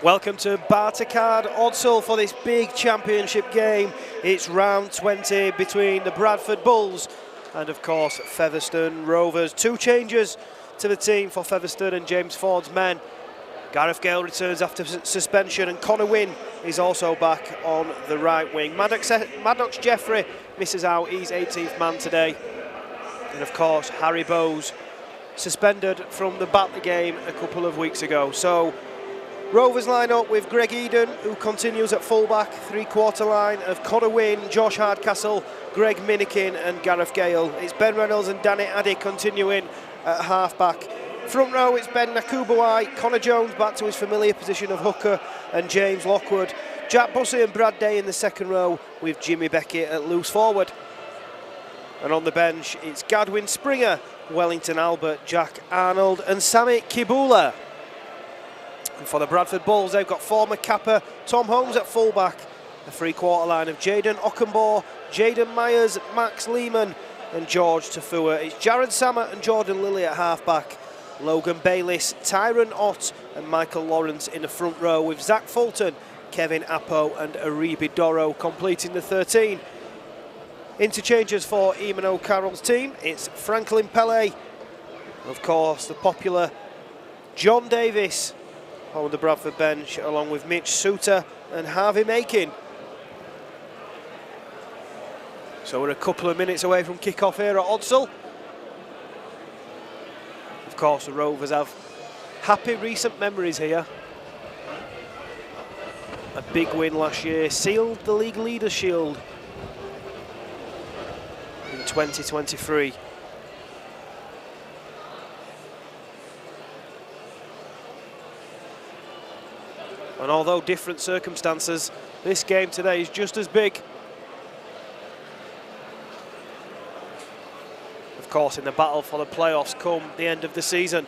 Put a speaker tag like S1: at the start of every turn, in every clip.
S1: Welcome to Bartercard Odsal for this big championship game. It's round 20 between the Bradford Bulls and, of course, Featherstone Rovers. Two changes to the team for Featherstone and James Ford's men. Gareth Gale returns after suspension and Connor Wynne is also back on the right wing. Maddox Jeffrey misses out, he's 18th man today. And, of course, Harry Bowes suspended from the Batley game a couple of weeks ago. So Rovers line up with Greg Eden, who continues at fullback, three-quarter line of Connor Wynne, Josh Hardcastle, Greg Minikin and Gareth Gale. It's Ben Reynolds and Danny Addy continuing at half-back. Front row, it's Ben Nakubuai, Connor Jones back to his familiar position of hooker and James Lockwood. Jack Bussey and Brad Day in the second row with Jimmy Beckett at loose forward. And on the bench, it's Gadwin Springer, Wellington Albert, Jack Arnold and Sammy Kibula. And for the Bradford Bulls, they've got former capper Tom Holmes at fullback, a three-quarter line of Jaden Ockenbaugh, Jaden Myers, Max Lehman and George Tafua. It's Jared Sammer and Jordan Lilly at half-back, Logan Bayliss, Tyron Ott and Michael Lawrence in the front row with Zach Fulton, Kevin Appo and Aribi Doro completing the 13. Interchanges for Eamon O'Carroll's team, it's Franklin Pele, of course the popular John Davis on the Bradford bench, along with Mitch Suter and Harvey Makin. So we're a couple of minutes away from kick-off here at Odsal. Of course, the Rovers have happy recent memories here. A big win last year, sealed the League Leaders' Shield in 2023. And although different circumstances, this game today is just as big. Of course, in the battle for the playoffs come the end of the season.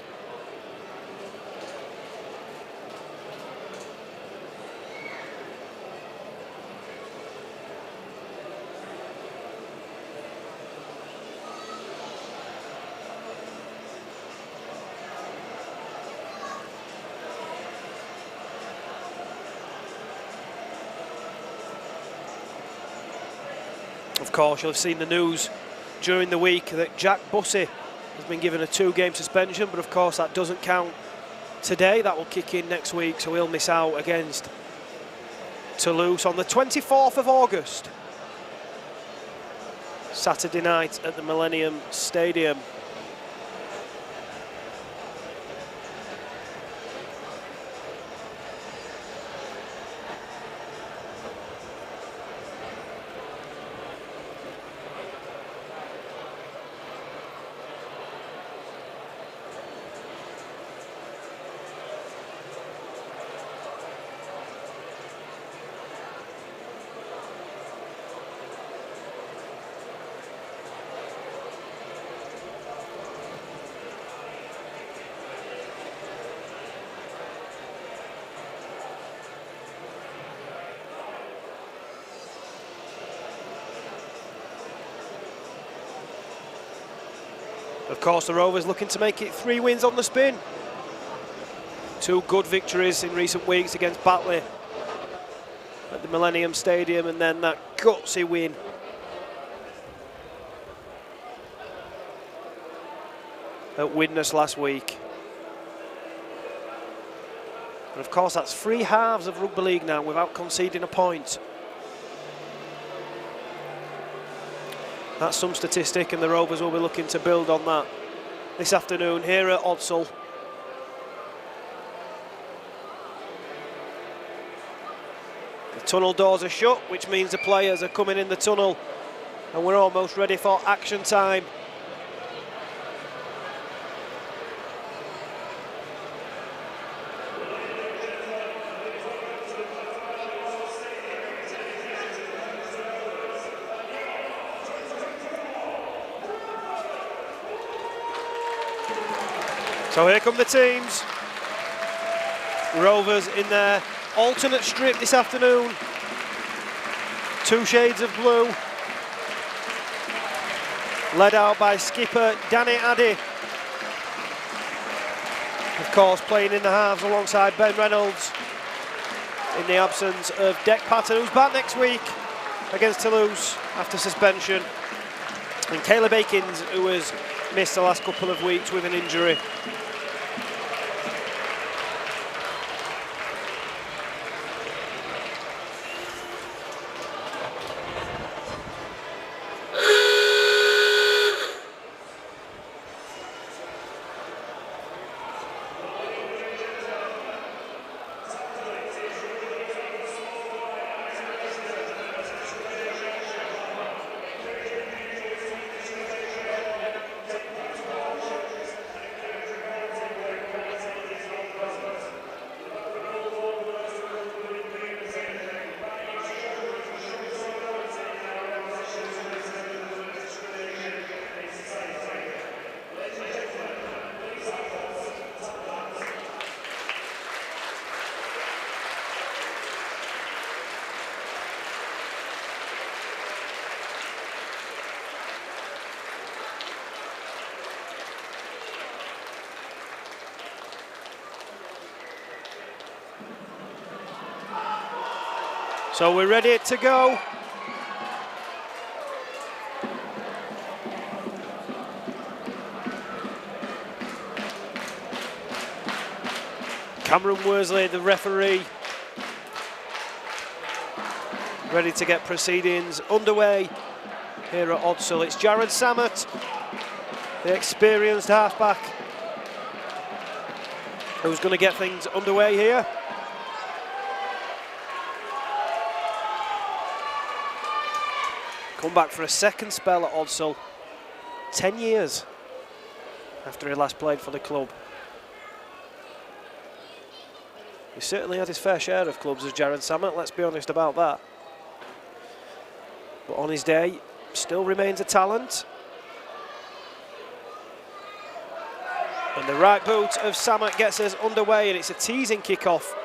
S1: Of course, you'll have seen the news during the week that Jack Bussey has been given a 2-game suspension, but of course that doesn't count today. That will kick in next week, so he'll miss out against Toulouse on the 24th of August. Saturday night at the Millennium Stadium. Of course, the Rovers looking to make it 3 wins on the spin. 2 good victories in recent weeks against Batley at the Millennium Stadium, and then that gutsy win at Widnes last week. And of course, that's 3 halves of rugby league now without conceding a point. That's some statistic, and the Rovers will be looking to build on that this afternoon here at Odsal. The tunnel doors are shut, which means the players are coming in the tunnel, and we're almost ready for action time. So here come the teams. Rovers in their alternate strip this afternoon. 2 shades of blue. Led out by skipper Danny Addy. Of course, playing in the halves alongside Ben Reynolds. in the absence of Deck Patton, who's back next week against Toulouse after suspension, and Caleb Akins, who has missed the last couple of weeks with an injury. So we're ready to go. Cameron Worsley, the referee, ready to get proceedings underway here at Odsal. It's Jared Samet, the experienced halfback, who's going to get things underway here. Come back for a second spell at Odsal, 10 years after he last played for the club. He certainly had his fair share of clubs as Jared Samet, let's be honest about that. But on his day, still remains a talent. And the right boot of Samet gets us underway, and it's a teasing kick-off.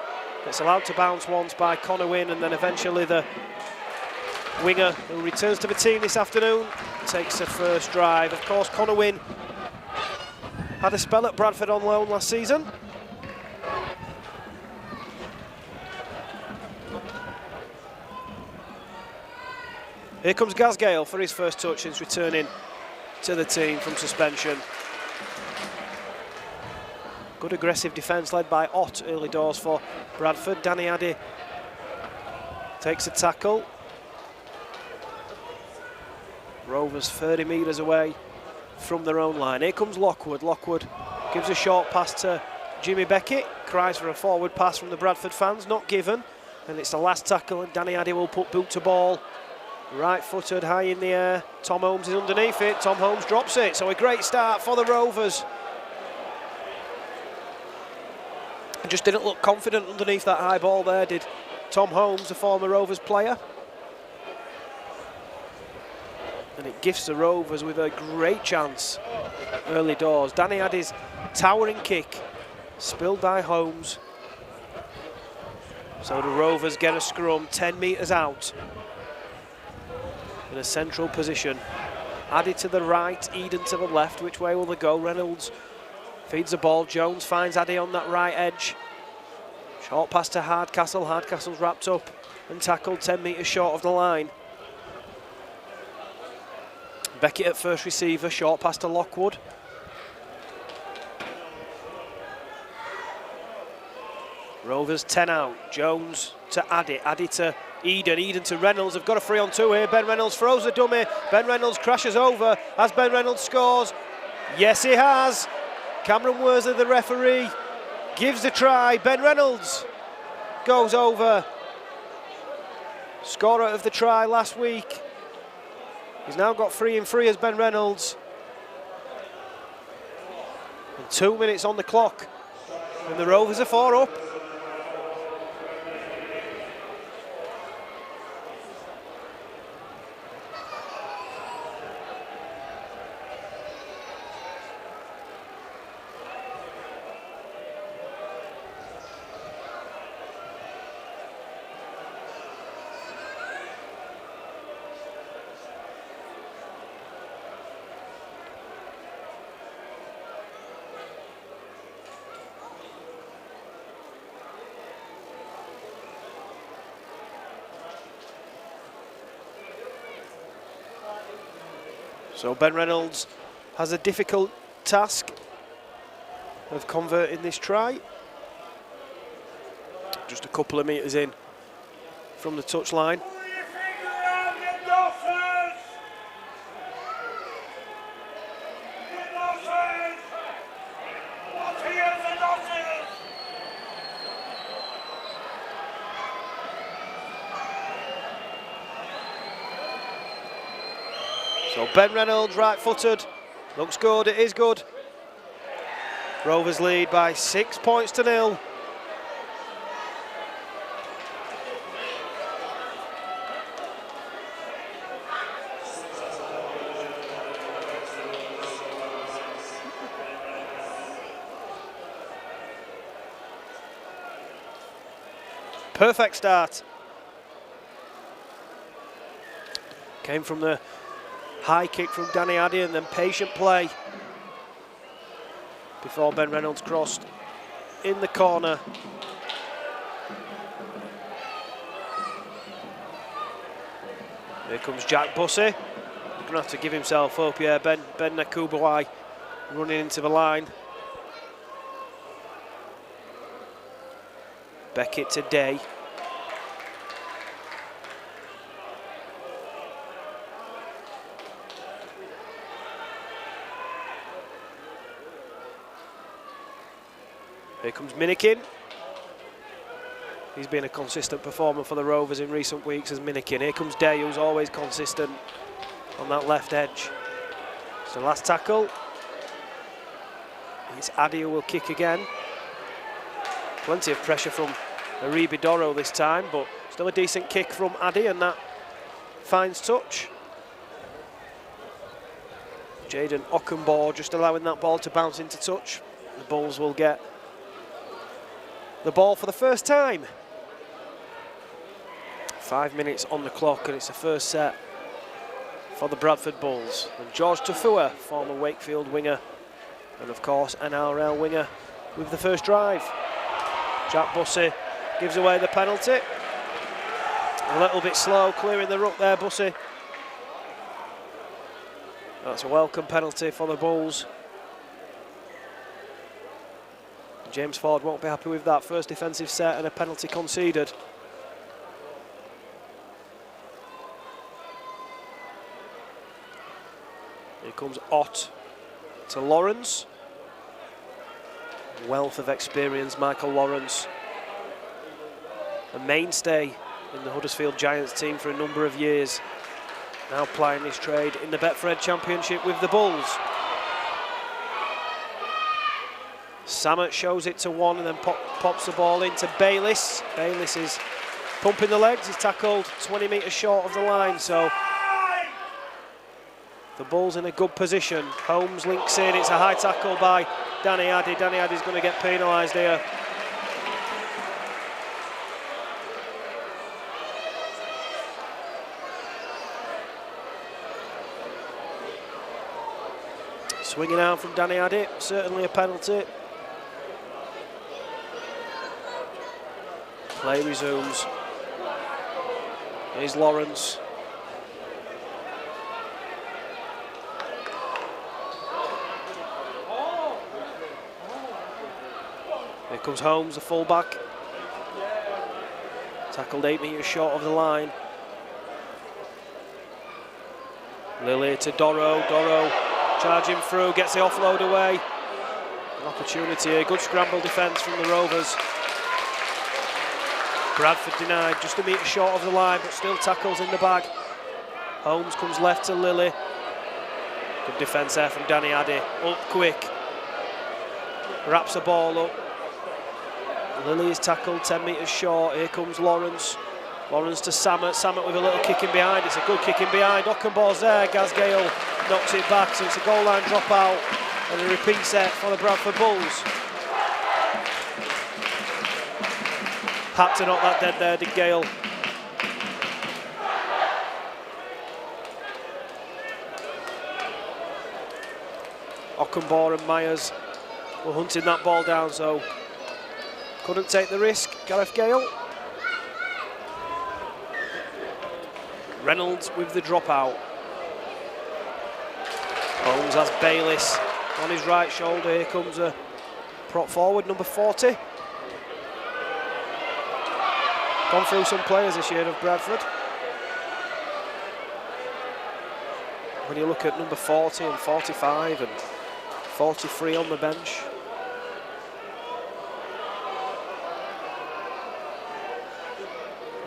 S1: It's allowed to bounce once by Connor Wynne, and then eventually the winger who returns to the team this afternoon takes the first drive. Of course, Connor Wynne had a spell at Bradford on loan last season. Here comes Gasgale for his first touch since returning to the team from suspension. Good aggressive defence led by Ott early doors for Bradford. Danny Addy takes a tackle. Rovers 30 metres away from their own line. Here comes Lockwood. Lockwood gives a short pass to Jimmy Beckett. Cries for a forward pass from the Bradford fans, not given. And it's the last tackle, and Danny Addy will put boot to ball. Right-footed, high in the air. Tom Holmes is underneath it. Tom Holmes drops it. So a great start for the Rovers. Just didn't look confident underneath that high ball there, did Tom Holmes, the former Rovers player. And it gifts the Rovers with a great chance early doors. Danny Addy's towering kick, spilled by Holmes. So the Rovers get a scrum 10 metres out in a central position. Addy to the right, Eden to the left. Which way will they go? Reynolds feeds the ball. Jones finds Addy on that right edge. Short pass to Hardcastle. Hardcastle's wrapped up and tackled 10 metres short of the line. Beckett at first receiver, short pass to Lockwood. Rovers 10 out. Jones to Addy. Addy to Eden. Eden to Reynolds. They've got a 3-on-2 here. Ben Reynolds throws a dummy. Ben Reynolds crashes over. As Ben Reynolds scores? Yes, he has. Cameron Worsley, the referee, gives a try. Ben Reynolds goes over. Scorer of the try last week. He's now got 3 and 3 as Ben Reynolds. And 2 minutes on the clock. And the Rovers are 4 up. So Ben Reynolds has a difficult task of converting this try. Just a couple of metres in from the touchline. So Ben Reynolds, right-footed, looks good, it is good. Rovers lead by 6 points to 0. Perfect start. Came from the high kick from Danny Addy and then patient play before Ben Reynolds crossed in the corner. Here comes Jack Bussey. He's going to have to give himself up. Yeah, Ben Nakubawai running into the line. Beckett to Day. Here comes Minikin. He's been a consistent performer for the Rovers in recent weeks as Minikin. Here comes Day, who's always consistent on that left edge. So last tackle. It's Addy who will kick again. Plenty of pressure from Aribi Doro this time, but still a decent kick from Addy, and that finds touch. Jaden Ockenbaugh just allowing that ball to bounce into touch. The Bulls will get the ball for the first time. 5 minutes on the clock, and it's the first set for the Bradford Bulls. And George Tafua, former Wakefield winger, and of course NRL winger, with the first drive. Jack Bussey gives away the penalty. A little bit slow clearing the ruck there, Bussey. That's a welcome penalty for the Bulls. James Ford won't be happy with that. First defensive set and a penalty conceded. Here comes Ott to Lawrence. Wealth of experience, Michael Lawrence. A mainstay in the Huddersfield Giants team for a number of years. Now plying his trade in the Betfred Championship with the Bulls. Samet shows it to one and then pops the ball into Bayliss. Bayliss is pumping the legs. He's tackled 20 metres short of the line, so the Bulls in a good position. Holmes links in. It's a high tackle by Danny Addy. Danny Addy's going to get penalised here. Swinging out from Danny Addy, certainly a penalty. Play resumes. Here's Lawrence. Here comes Holmes, the fullback. Tackled 8 metres short of the line. Lilly to Doro. Doro charging through, gets the offload away. An opportunity here. Good scramble defence from the Rovers. Bradford denied, just a metre short of the line, but still tackles in the bag. Holmes comes left to Lilly. Good defence there from Danny Addy. Up quick. Wraps the ball up. Lilly is tackled 10 metres short. Here comes Lawrence. Lawrence to Samet. Samet with a little kick in behind. It's a good kick in behind. Ockenbaugh's there. Gaz Gale knocks it back, so it's a goal line dropout and a repeat set for the Bradford Bulls. Had to knock that dead there, did Gale. Ockenbaugh and Myers were hunting that ball down, so couldn't take the risk. Gareth Gale. Reynolds with the dropout. Holmes has Bayliss on his right shoulder. Here comes a prop forward, number 40. Gone through some players this year of Bradford. When you look at number 40 and 45 and 43 on the bench.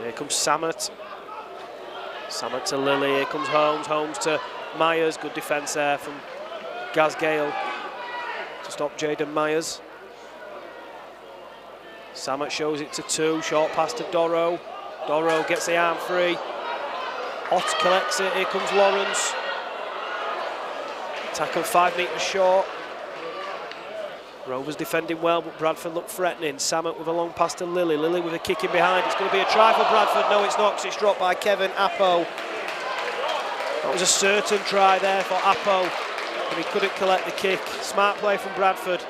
S1: Here comes Samet. Samet to Lilly. Here comes Holmes. Holmes to Myers. Good defence there from Gaz Gale to stop Jaden Myers. Samet shows it to 2. Short pass to Doro. Doro gets the arm free. Ott collects it. Here comes Lawrence. Tackle 5 metres short. Rovers defending well, but Bradford look threatening. Samet with a long pass to Lilly. Lilly with a kick in behind. It's going to be a try for Bradford. No, it's not, because it's dropped by Kevin Appo. That was a certain try there for Appo, but he couldn't collect the kick. Smart play from Bradford.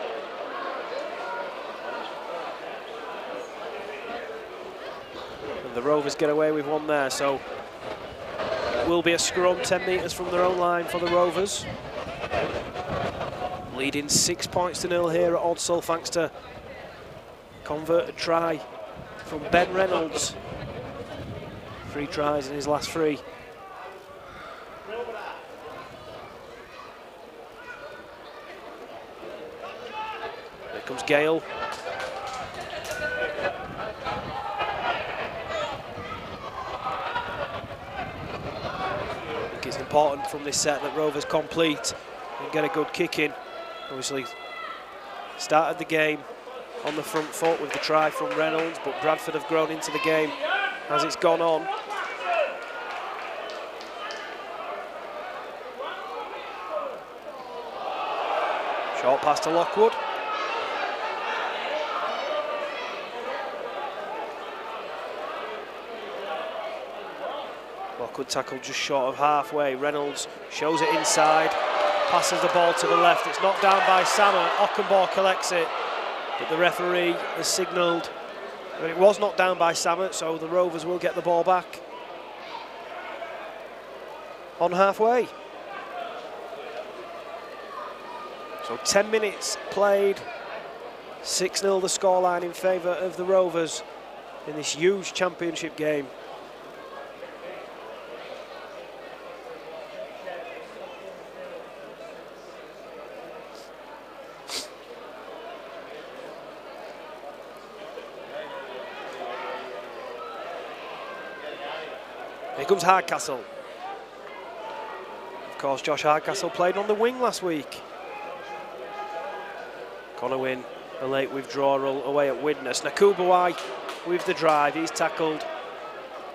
S1: And the Rovers get away with one there, so it will be a scrum 10 metres from their own line for the Rovers. Leading 6 points to 0 here at Odsal, thanks to converted try from Ben Reynolds. 3 tries in his last 3. Here comes Gale. I think it's important from this set that Rovers complete and get a good kick in. Obviously started the game on the front foot with the try from Reynolds, but Bradford have grown into the game as it's gone on. Short pass to Lockwood. Lockwood tackled just short of halfway. Reynolds shows it inside. Passes the ball to the left. It's knocked down by Samet. Ockenbaugh collects it, but the referee has signalled that it was knocked down by Samet, so the Rovers will get the ball back on halfway. So 10 minutes played, 6-0 the scoreline in favour of the Rovers in this huge championship game. Here comes Hardcastle. Of course, Josh Hardcastle played on the wing last week. Conowin, a late withdrawal away at Widnes. Nakubawai with the drive. He's tackled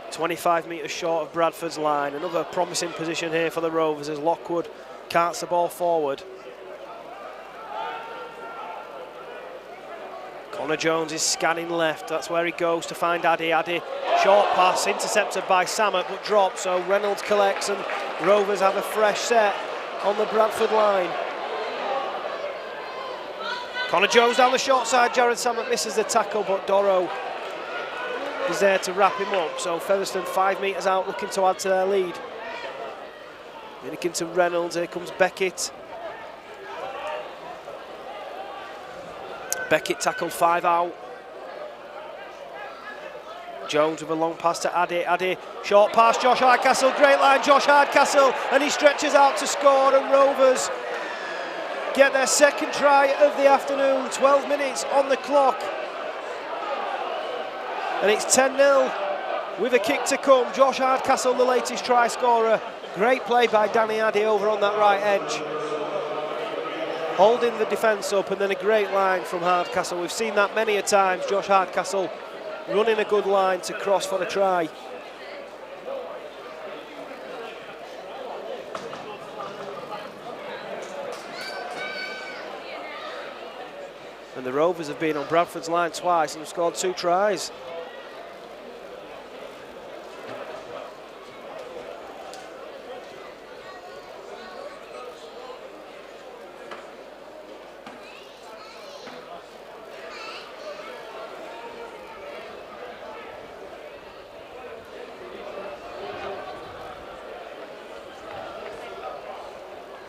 S1: 25 metres short of Bradford's line. Another promising position here for the Rovers as Lockwood carts the ball forward. Connor Jones is scanning left. That's where he goes to find Addy. Addy, short pass, intercepted by Samet, but dropped. So Reynolds collects and Rovers have a fresh set on the Bradford line. Connor Jones down the short side. Jared Samet misses the tackle, but Doro is there to wrap him up. So Featherstone 5 metres out, looking to add to their lead. Looking to Reynolds. Here comes Beckett. Beckett tackled 5 out. Jones with a long pass to Addy. Addy, short pass, Josh Hardcastle, great line, Josh Hardcastle, and he stretches out to score, and Rovers get their second try of the afternoon. 12 minutes on the clock. And it's 10-0 with a kick to come. Josh Hardcastle, the latest try scorer. Great play by Danny Addy over on that right edge, holding the defence up, and then a great line from Hardcastle. We've seen that many a times. Josh Hardcastle running a good line to cross for the try. And the Rovers have been on Bradford's line twice and have scored 2 tries.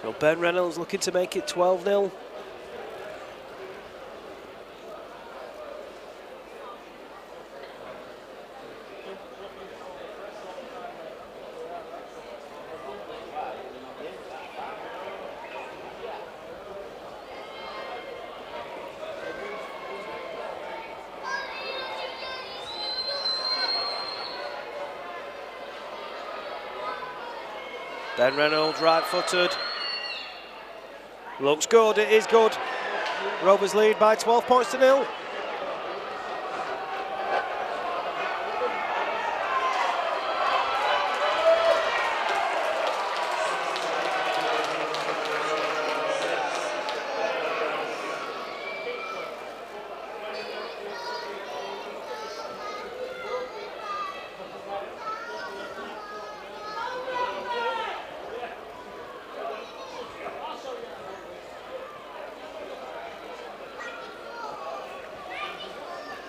S1: So Ben Reynolds looking to make it 12-0. Ben Reynolds, right-footed. Looks good, it is good. Rovers lead by 12 points to 0.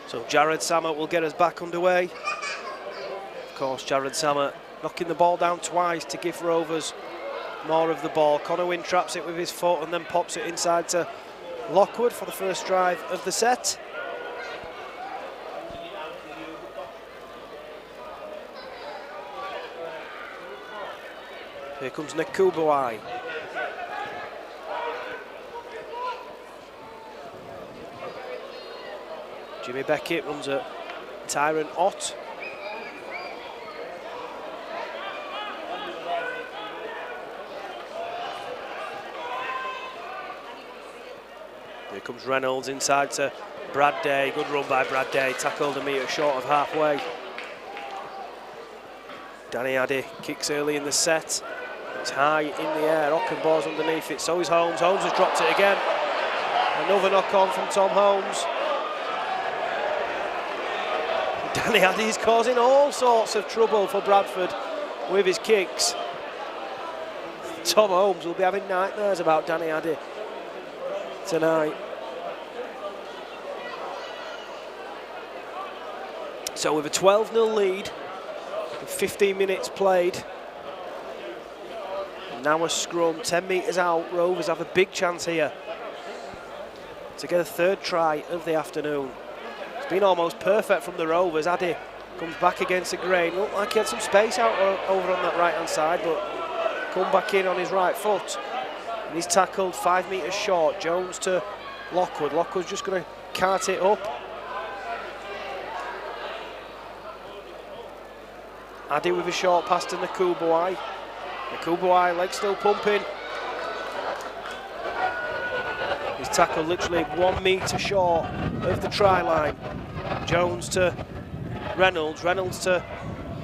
S1: So Jared Samet will get us back underway. Of course, Jared Samet knocking the ball down twice to give Rovers more of the ball. Connor Wynn traps it with his foot and then pops it inside to Lockwood for the first drive of the set. Here comes Nakubawai. Jimmy Beckett runs at Tyron Ott. Here comes Reynolds inside to Brad Day. Good run by Brad Day. Tackled a metre short of halfway. Danny Addy kicks early in the set. It's high in the air. Ockenbaugh's underneath it. So is Holmes. Holmes has dropped it again. Another knock on from Tom Holmes. Danny Addy's causing all sorts of trouble for Bradford with his kicks. Tom Holmes will be having nightmares about Danny Addy tonight. So with a 12-0 lead, with 15 minutes played, now a scrum, 10 metres out, Rovers have a big chance here to get a third try of the afternoon. Been almost perfect from the Rovers. Addy comes back against the grain. Looked like he had some space out over on that right-hand side, but come back in on his right foot. And he's tackled 5 metres short. Jones to Lockwood. Lockwood's just going to cart it up. Addy with a short pass to Nakubawai. Nakubawai, leg still pumping. He's tackled literally 1 metre short of the try line. Jones to Reynolds, Reynolds to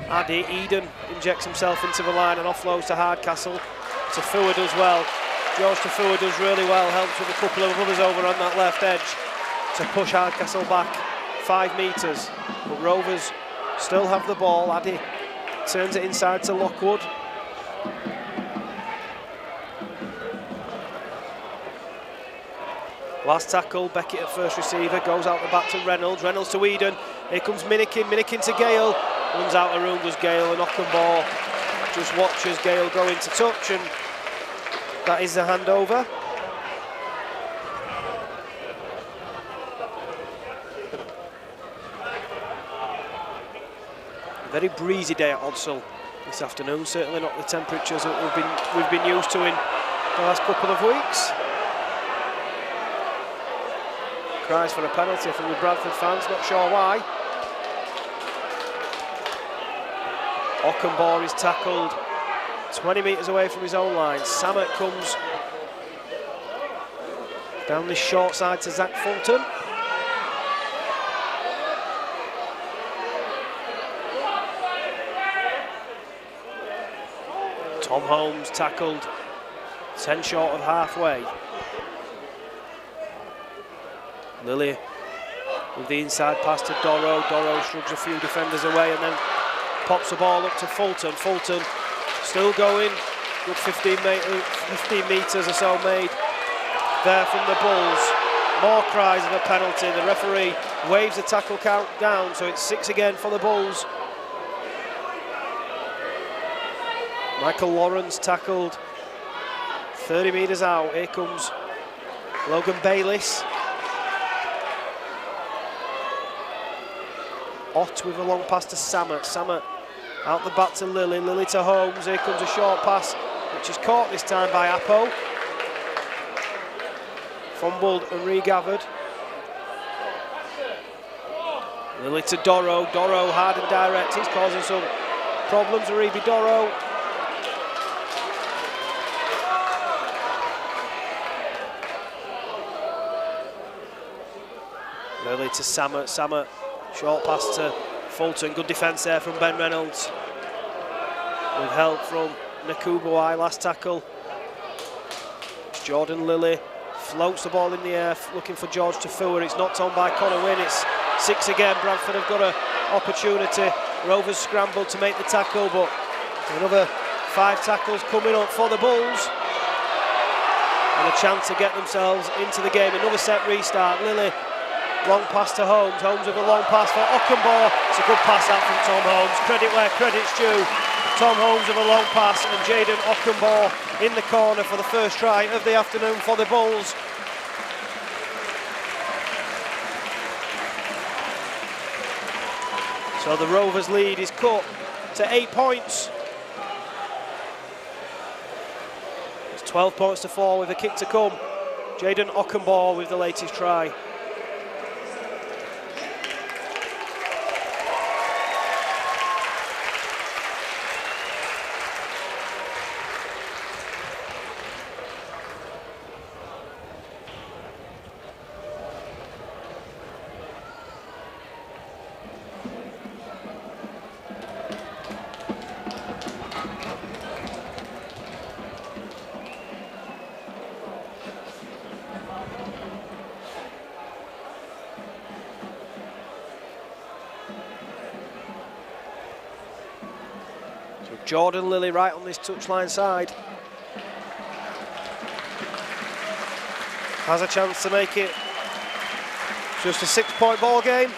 S1: Addy. Eden injects himself into the line and offloads to Hardcastle. To Fua does well. George Tafua does really well, helps with a couple of others over on that left edge to push Hardcastle back 5 metres. But Rovers still have the ball. Addy turns it inside to Lockwood. Last tackle, Beckett at first receiver, goes out the back to Reynolds, Reynolds to Eden, here comes Minikin, Minikin to Gale, runs out of room, does Gale, and Ockenbaugh just watches Gale go into touch, and that is the handover. A very breezy day at Odsal this afternoon, certainly not the temperatures that we've been used to in the last couple of weeks. Cries for a penalty from the Bradford fans, not sure why. Ockenbaugh is tackled 20 metres away from his own line. Samet comes down this short side to Zach Fulton. Tom Holmes tackled 10 short of halfway. Lilly with the inside pass to Doro. Doro shrugs a few defenders away and then pops the ball up to Fulton. Fulton still going. Good 15 metres or so made there from the Bulls. More cries of a penalty. The referee waves the tackle count down, so it's 6 again for the Bulls. Michael Lawrence tackled 30 metres out. Here comes Logan Bayliss. Ott with a long pass to Samet. Samet out the back to Lily. Lily to Holmes. Here comes a short pass, which is caught this time by Apo. Fumbled and regathered. Lily to Doro. Doro hard and direct. He's causing some problems. Aribi Doro. Lily to Samet. Samet. Short pass to Fulton. Good defence there from Ben Reynolds. With help from Nakubuai, last tackle. Jordan Lilly floats the ball in the air, looking for George Tafua. It's knocked on by Connor Wynn. It's 6 again. Bradford have got an opportunity. Rovers scrambled to make the tackle, but another 5 tackles coming up for the Bulls. And a chance to get themselves into the game. Another set restart. Lily, long pass to Holmes. Holmes with a long pass for Ockenbaugh. It's a good pass out from Tom Holmes. Credit where credit's due. Tom Holmes with a long pass and Jaden Ockenbaugh in the corner for the first try of the afternoon for the Bulls. So the Rovers lead is cut to 8 points. It's 12 points to 4 with a kick to come. Jaden Ockenbaugh with the latest try. Jordan Lilly right on this touchline side. Has a chance to make it just a 6-point ball game.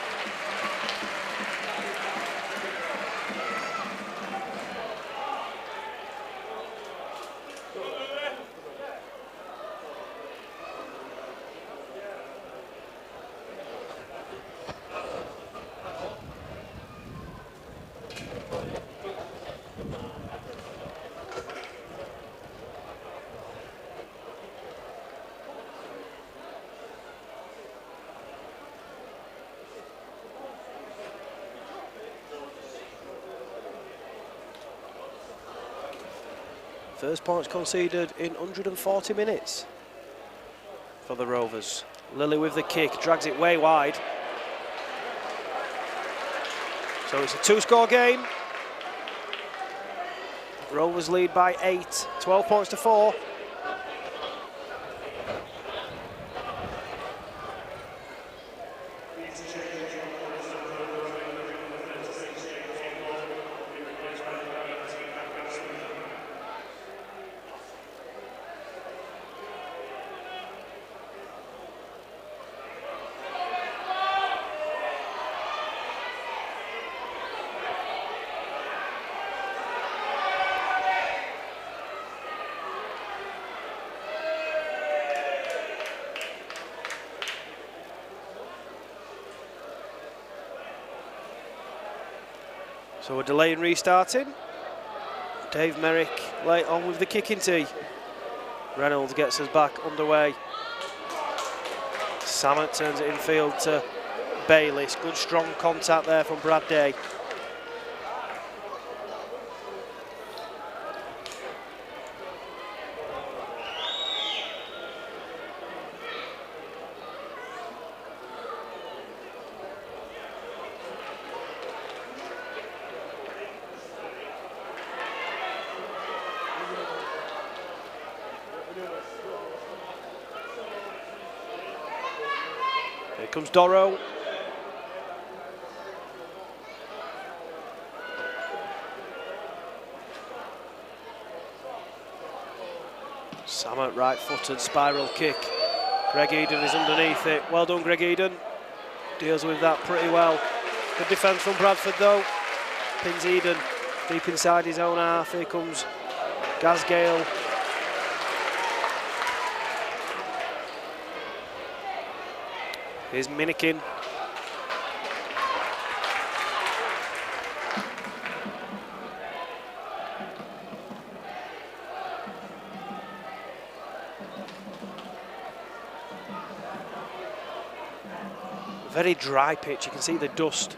S1: First points conceded in 140 minutes for the Rovers. Lily with the kick, drags it way wide. So it's a 2-score game. Rovers lead by 8, 12 points to 4. So a delay in restarting. Dave Merrick late on with the kicking tee. Reynolds gets us back underway. Samet turns it infield to Bayliss. Good strong contact there from Brad Day. Here comes Doro. Samet right-footed spiral kick. Greg Eden is underneath it. Well done, Greg Eden. Deals with that pretty well. Good defence from Bradford though. Pins Eden deep inside his own half. Here comes Gaz Gale. Here's Minikin. Very dry pitch, you can see the dust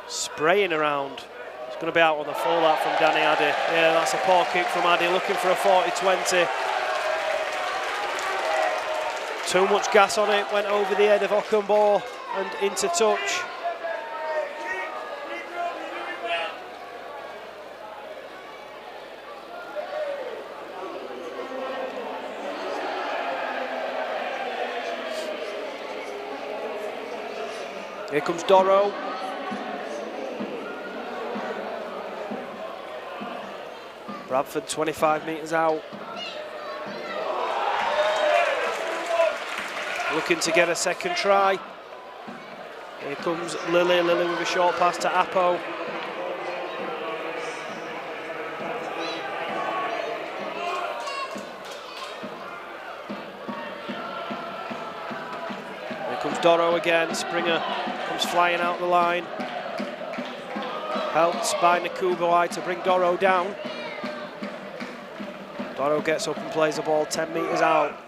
S1: spraying around. It's going to be out on the full that from Danny Addy. Yeah, that's a poor kick from Addy, looking for a 40-20. Too much gas on it, went over the head of Ockenbaugh and into touch. Here comes Doro. Bradford 25 metres out. Looking to get a second try. Here comes Lily with a short pass to Apo. Here comes Doro again. Springer comes flying out the line. Helped by Nakubuai to bring Doro down. Doro gets up and plays the ball 10 metres out.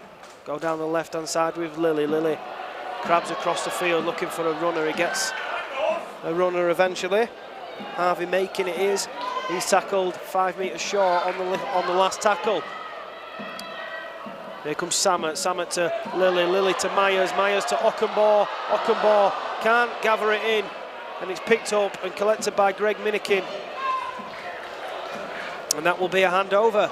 S1: Go down the left-hand side with Lily. Lily crabs across the field looking for a runner. He gets a runner eventually. Harvey making it is. He's tackled 5 metres short on the last tackle. Here comes Samet to Lily to Myers to Ockenbaugh. Ockenbaugh can't gather it in, and it's picked up and collected by Greg Minikin. And that will be a handover.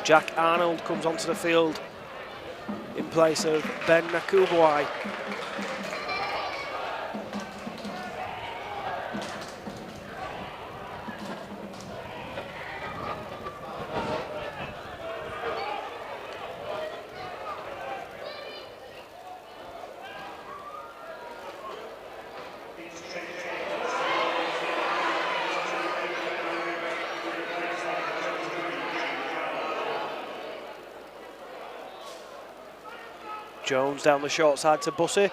S1: Jack Arnold comes onto the field in place of Ben Nakubuai. Jones down the short side to Bussey.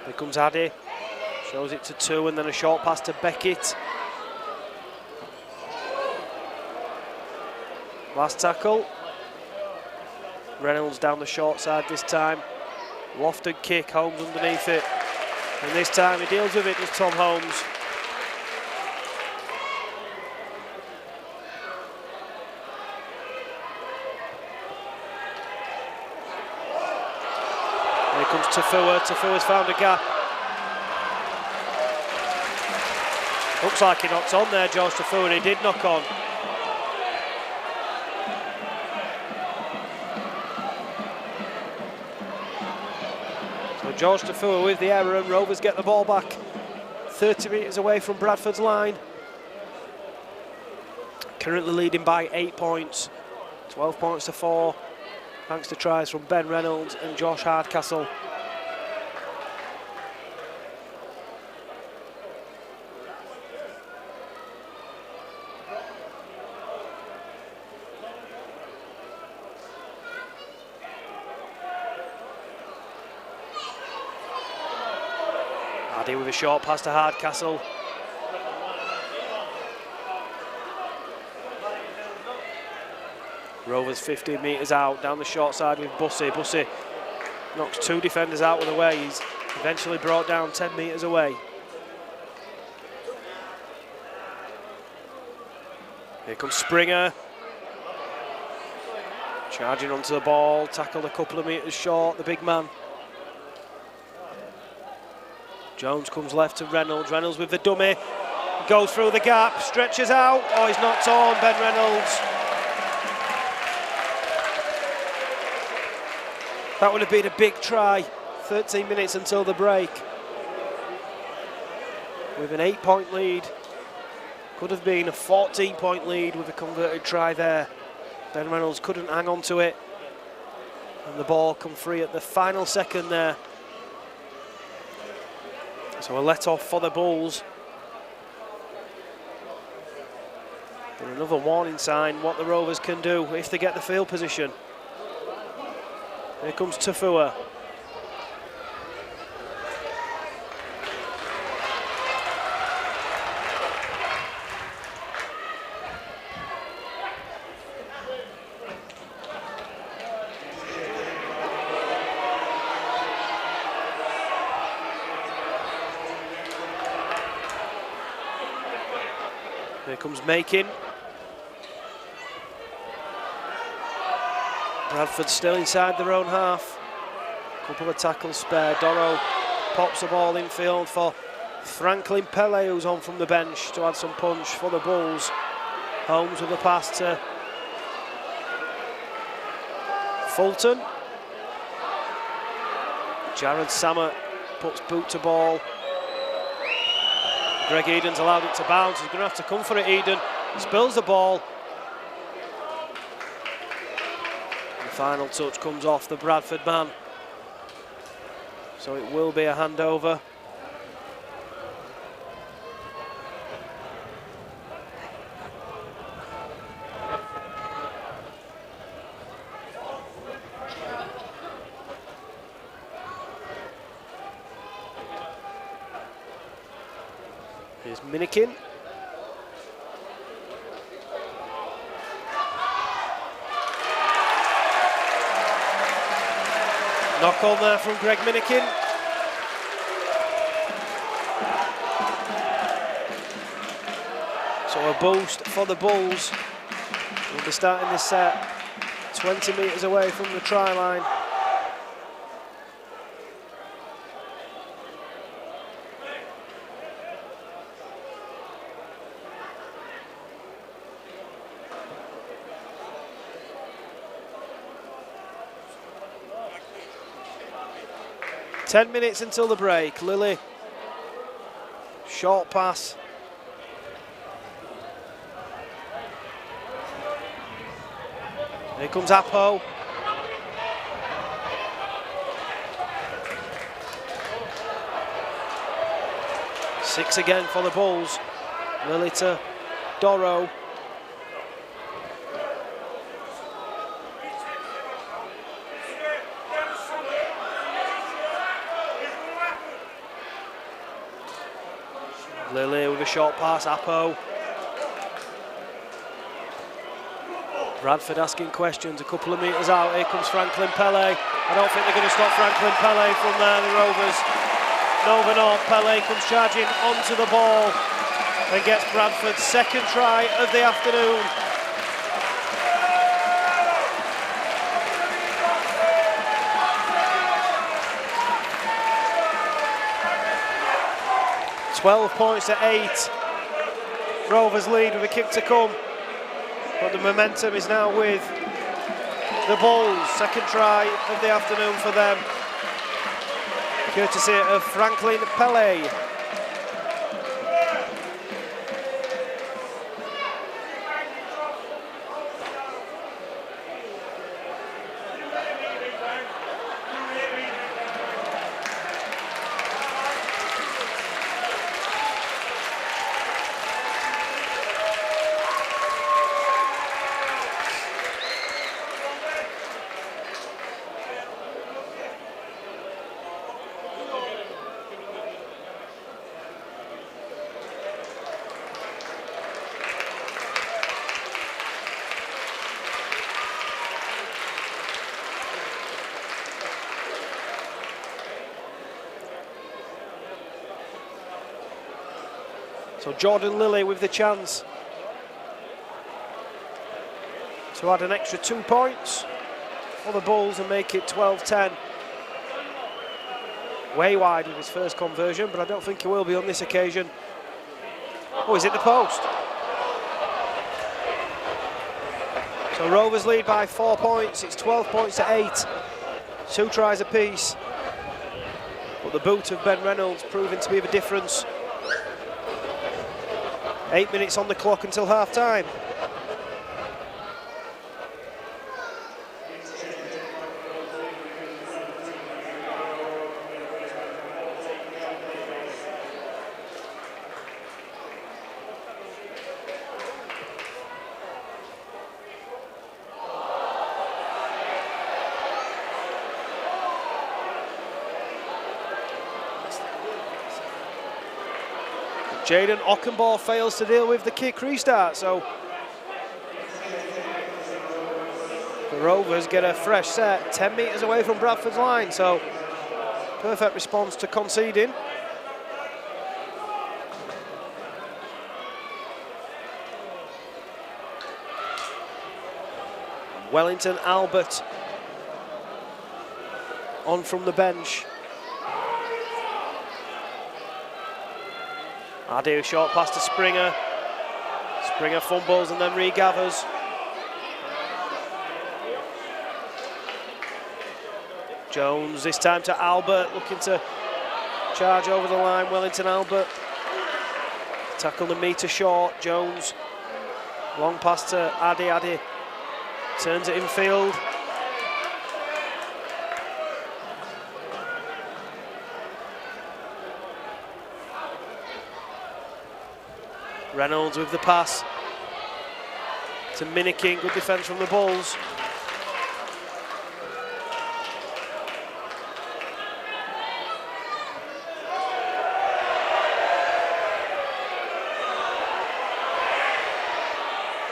S1: Here comes Addy. Shows it to 2 and then a short pass to Beckett. Last tackle. Reynolds down the short side this time. Lofted kick, Holmes underneath it. And this time he deals with it, does Tom Holmes. Here comes Tafua. Tafua's found a gap. Looks like he knocked on there, George Tafua, and he did knock on. So George Tafua with the error, and Rovers get the ball back 30 metres away from Bradford's line. Currently leading by 8 points, 12 points to 4. Thanks to tries from Ben Reynolds and Josh Hardcastle. Addy with a short pass to Hardcastle. Rovers 15 metres out, down the short side with Bussey. Bussey knocks 2 defenders out of the way. He's eventually brought down 10 metres away. Here comes Springer. Charging onto the ball, tackled a couple of metres short, the big man. Jones comes left to Reynolds. Reynolds with the dummy. Goes through the gap, stretches out. Oh, he's knocked on, Ben Reynolds. That would have been a big try. 13 minutes until the break. With an 8-point lead. Could have been a 14-point lead with a converted try there. Ben Reynolds couldn't hang on to it, and the ball come free at the final second there. So a let-off for the Bulls. And another warning sign what the Rovers can do if they get the field position. Here comes Tafua. Here comes Makin. Bradford still inside their own half. Couple of tackles spare. Doro pops the ball infield for Franklin Pele, who's on from the bench to add some punch for the Bulls. Holmes with the pass to Fulton. Jared Sammer puts boot to ball. Greg Eden's allowed it to bounce. He's going to have to come for it, Eden. He spills the ball. The final touch comes off the Bradford man. So it will be a handover. Here's Minikin. Knock on there from Greg Minikin. So a boost for the Bulls. We'll be starting this set 20 metres away from the try line. Ten minutes until the break. Lilly, short pass. Here comes Apo. Six again for the Bulls. Lilly to Doro. Lilly with a short pass, Apo. Bradford asking questions, a couple of metres out. Here comes Franklin Pele. I don't think they're going to stop Franklin Pele from there, the Rovers. Nova North, Pele comes charging onto the ball and gets Bradford's second try of the afternoon. £12 points to 8. Rovers lead with a kick to come. But the momentum is now with the Bulls. Second try of the afternoon for them. Courtesy of Franklin Pele. So Jordan Lilly with the chance to add an extra 2 points for the Bulls and make it 12-10. Way wide with his first conversion, but I don't think he will be on this occasion. Oh, he's hit the post. So Rovers lead by 4 points. It's 12 points to 8. 2 tries apiece. But the boot of Ben Reynolds proving to be the difference. 8 minutes on the clock until half-time. Jaden Ockenbaugh fails to deal with the kick restart, so the Rovers get a fresh set 10 metres away from Bradford's line, so perfect response to conceding. Wellington Albert on from the bench. Adi, short pass to Springer. Springer fumbles and then regathers. Jones this time to Albert, looking to charge over the line. Wellington Albert. Tackled a metre short. Jones. Long pass to Adi. Adi turns it infield. Reynolds with the pass to Miniking. Good defence from the Bulls.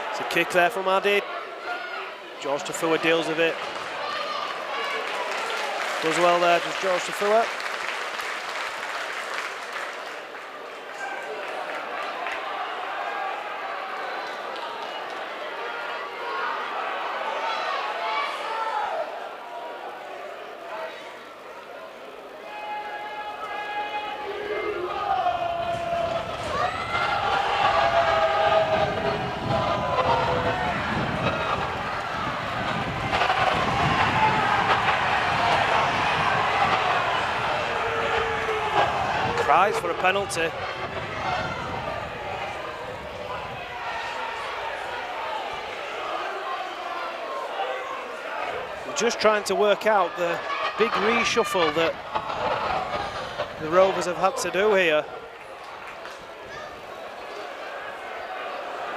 S1: It's a kick there from Adi. George Tafua deals with it. Does well there, just George Tafua. For a penalty. We're just trying to work out the big reshuffle that the Rovers have had to do here.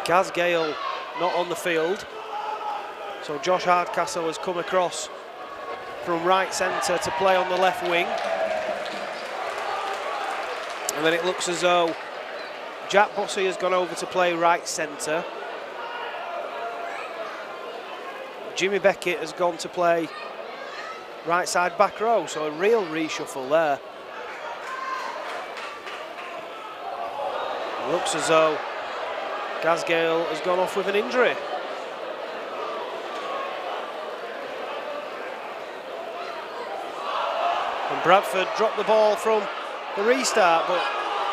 S1: Gaz Gale not on the field, so Josh Hardcastle has come across from right centre to play on the left wing. And then it looks as though Jack Bossy has gone over to play right centre. Jimmy Beckett has gone to play right side back row, so a real reshuffle there. It looks as though Gaz Gale has gone off with an injury. And Bradford dropped the ball from the restart, but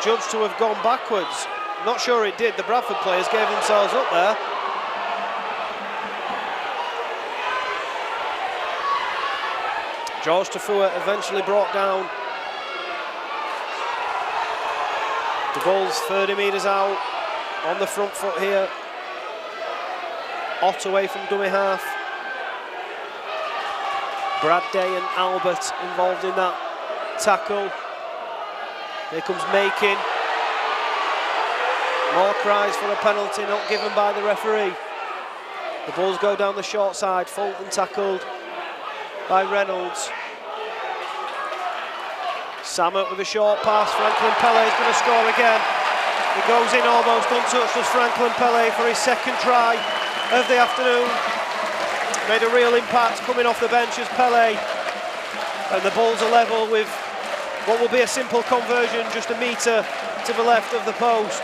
S1: judged to have gone backwards. Not sure it did. The Bradford players gave themselves up there. George Tafua eventually brought down. The Bulls 30 metres out on the front foot here. Ott away from dummy half. Brad Day and Albert involved in that tackle. Here comes Makin. More cries for a penalty not given by the referee. The Bulls go down the short side. Fulton tackled by Reynolds. Samet with a short pass. Franklin Pele is going to score again. He goes in almost untouched as Franklin Pele for his second try of the afternoon. Made a real impact coming off the bench as Pele. And the Bulls are level with what will be a simple conversion just a metre to the left of the post.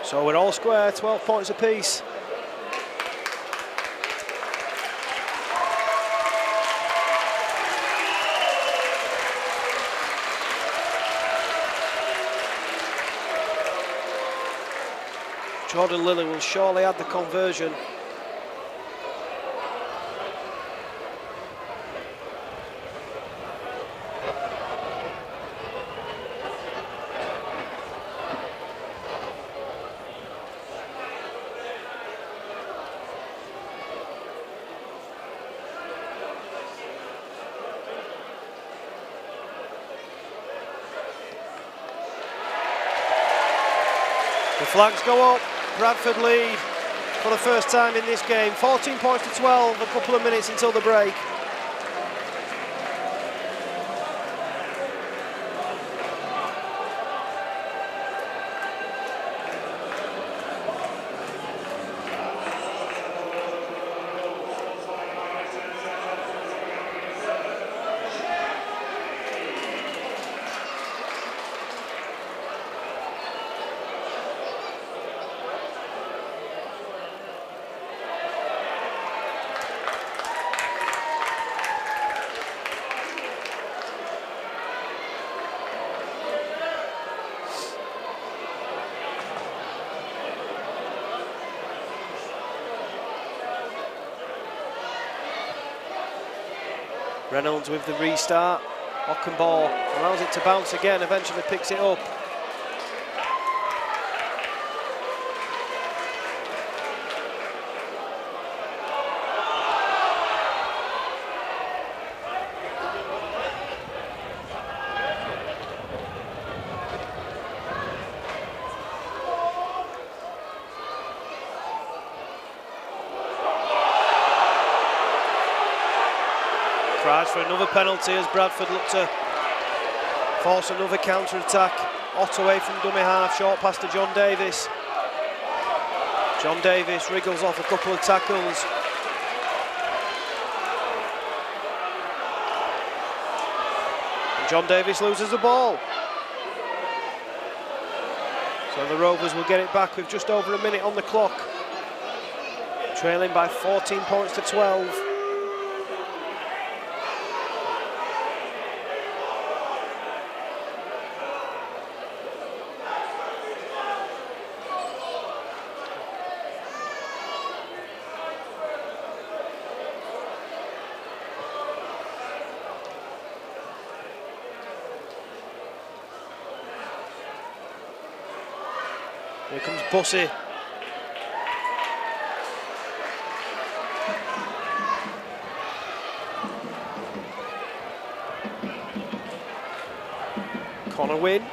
S1: So we're all square, 12 points apiece. Jordan Lilly will surely add the conversion. The flags go up. Bradford lead for the first time in this game. 14 points to 12, a couple of minutes until the break. Reynolds with the restart. Ockenball allows it to bounce again, eventually picks it up. Cries for another penalty as Bradford look to force another counter-attack. Ottaway from dummy half, short pass to John Davis. John Davis wriggles off a couple of tackles. And John Davis loses the ball. So the Rovers will get it back with just over a minute on the clock. Trailing by 14 points to 12. Here comes Bussey. Connor Wynn.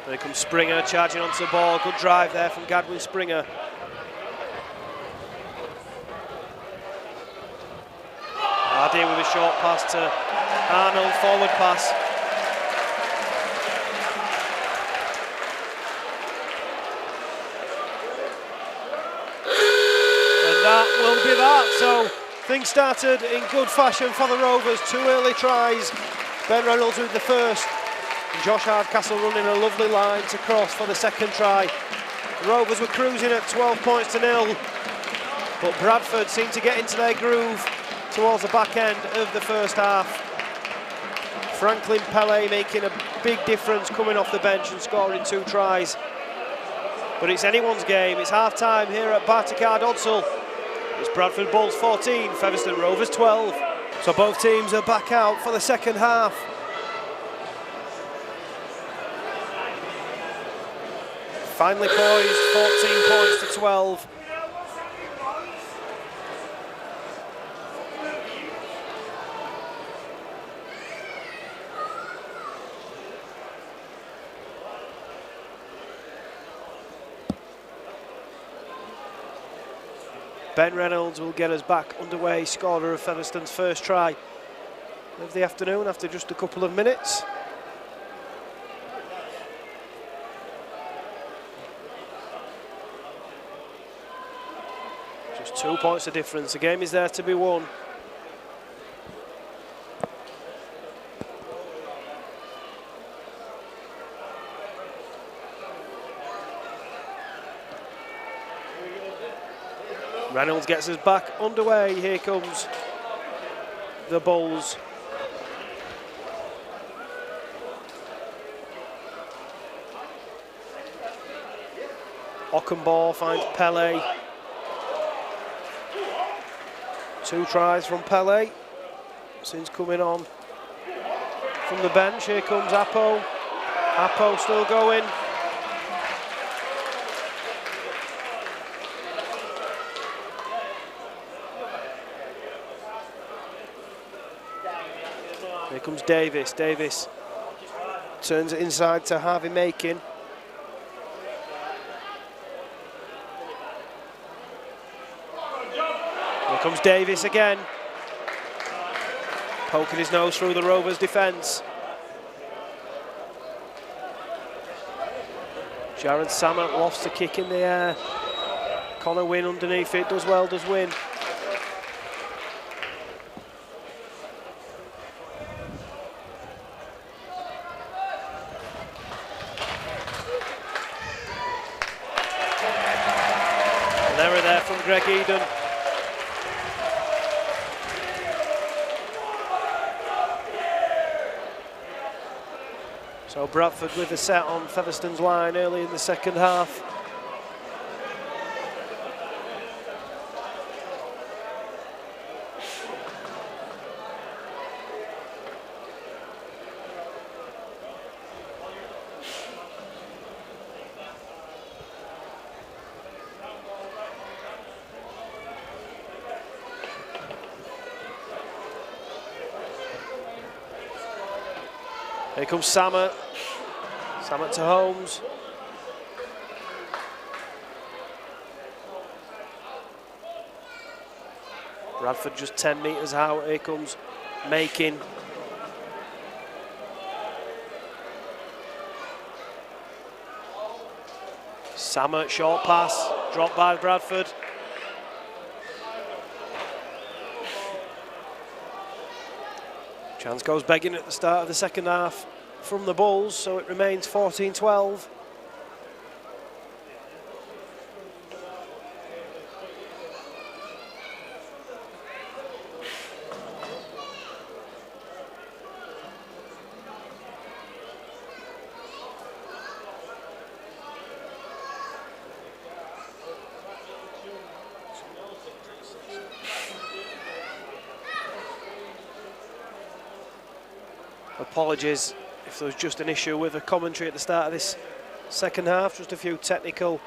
S1: Here comes Springer charging onto the ball. Good drive there from Gadwin Springer. Hardy with a short pass to Arnold, forward pass. And that will be that. So things started in good fashion for the Rovers. 2 early tries. Ben Reynolds with the first. And Josh Hardcastle running a lovely line to cross for the second try. The Rovers were cruising at 12 points to 0. But Bradford seemed to get into their groove towards the back end of the first half. Franklin Pele making a big difference coming off the bench and scoring 2 tries. But it's anyone's game. It's half-time here at Barticard Odsal. It's Bradford Bulls 14, Featherstone Rovers 12. So both teams are back out for the second half. Finally poised, 14 points to 12. Ben Reynolds will get us back underway, scorer of Featherstone's first try of the afternoon after just a couple of minutes. Just 2 points of difference. The game is there to be won. Reynolds gets us back underway. Here comes the Bulls. Ockenbaugh finds Pele. 2 tries from Pele since coming on from the bench. Here comes Apo. Apo still going. Here comes Davis. Davis turns it inside to Harvey Makin. Here comes Davis again. Poking his nose through the Rovers defence. Jared Samet lofts the kick in the air. Connor Wynn underneath it, does well, does Win. An error there from Greg Eden. So Bradford with a set on Featherstone's line early in the second half. Here comes Samet. Samet to Holmes. Bradford just 10 metres out. Here comes Makin. Samet, short pass, dropped by Bradford. Chance goes begging at the start of the second half from the Bulls, so it remains 14-12. Apologies if there was just an issue with the commentary at the start of this second half, just a few technical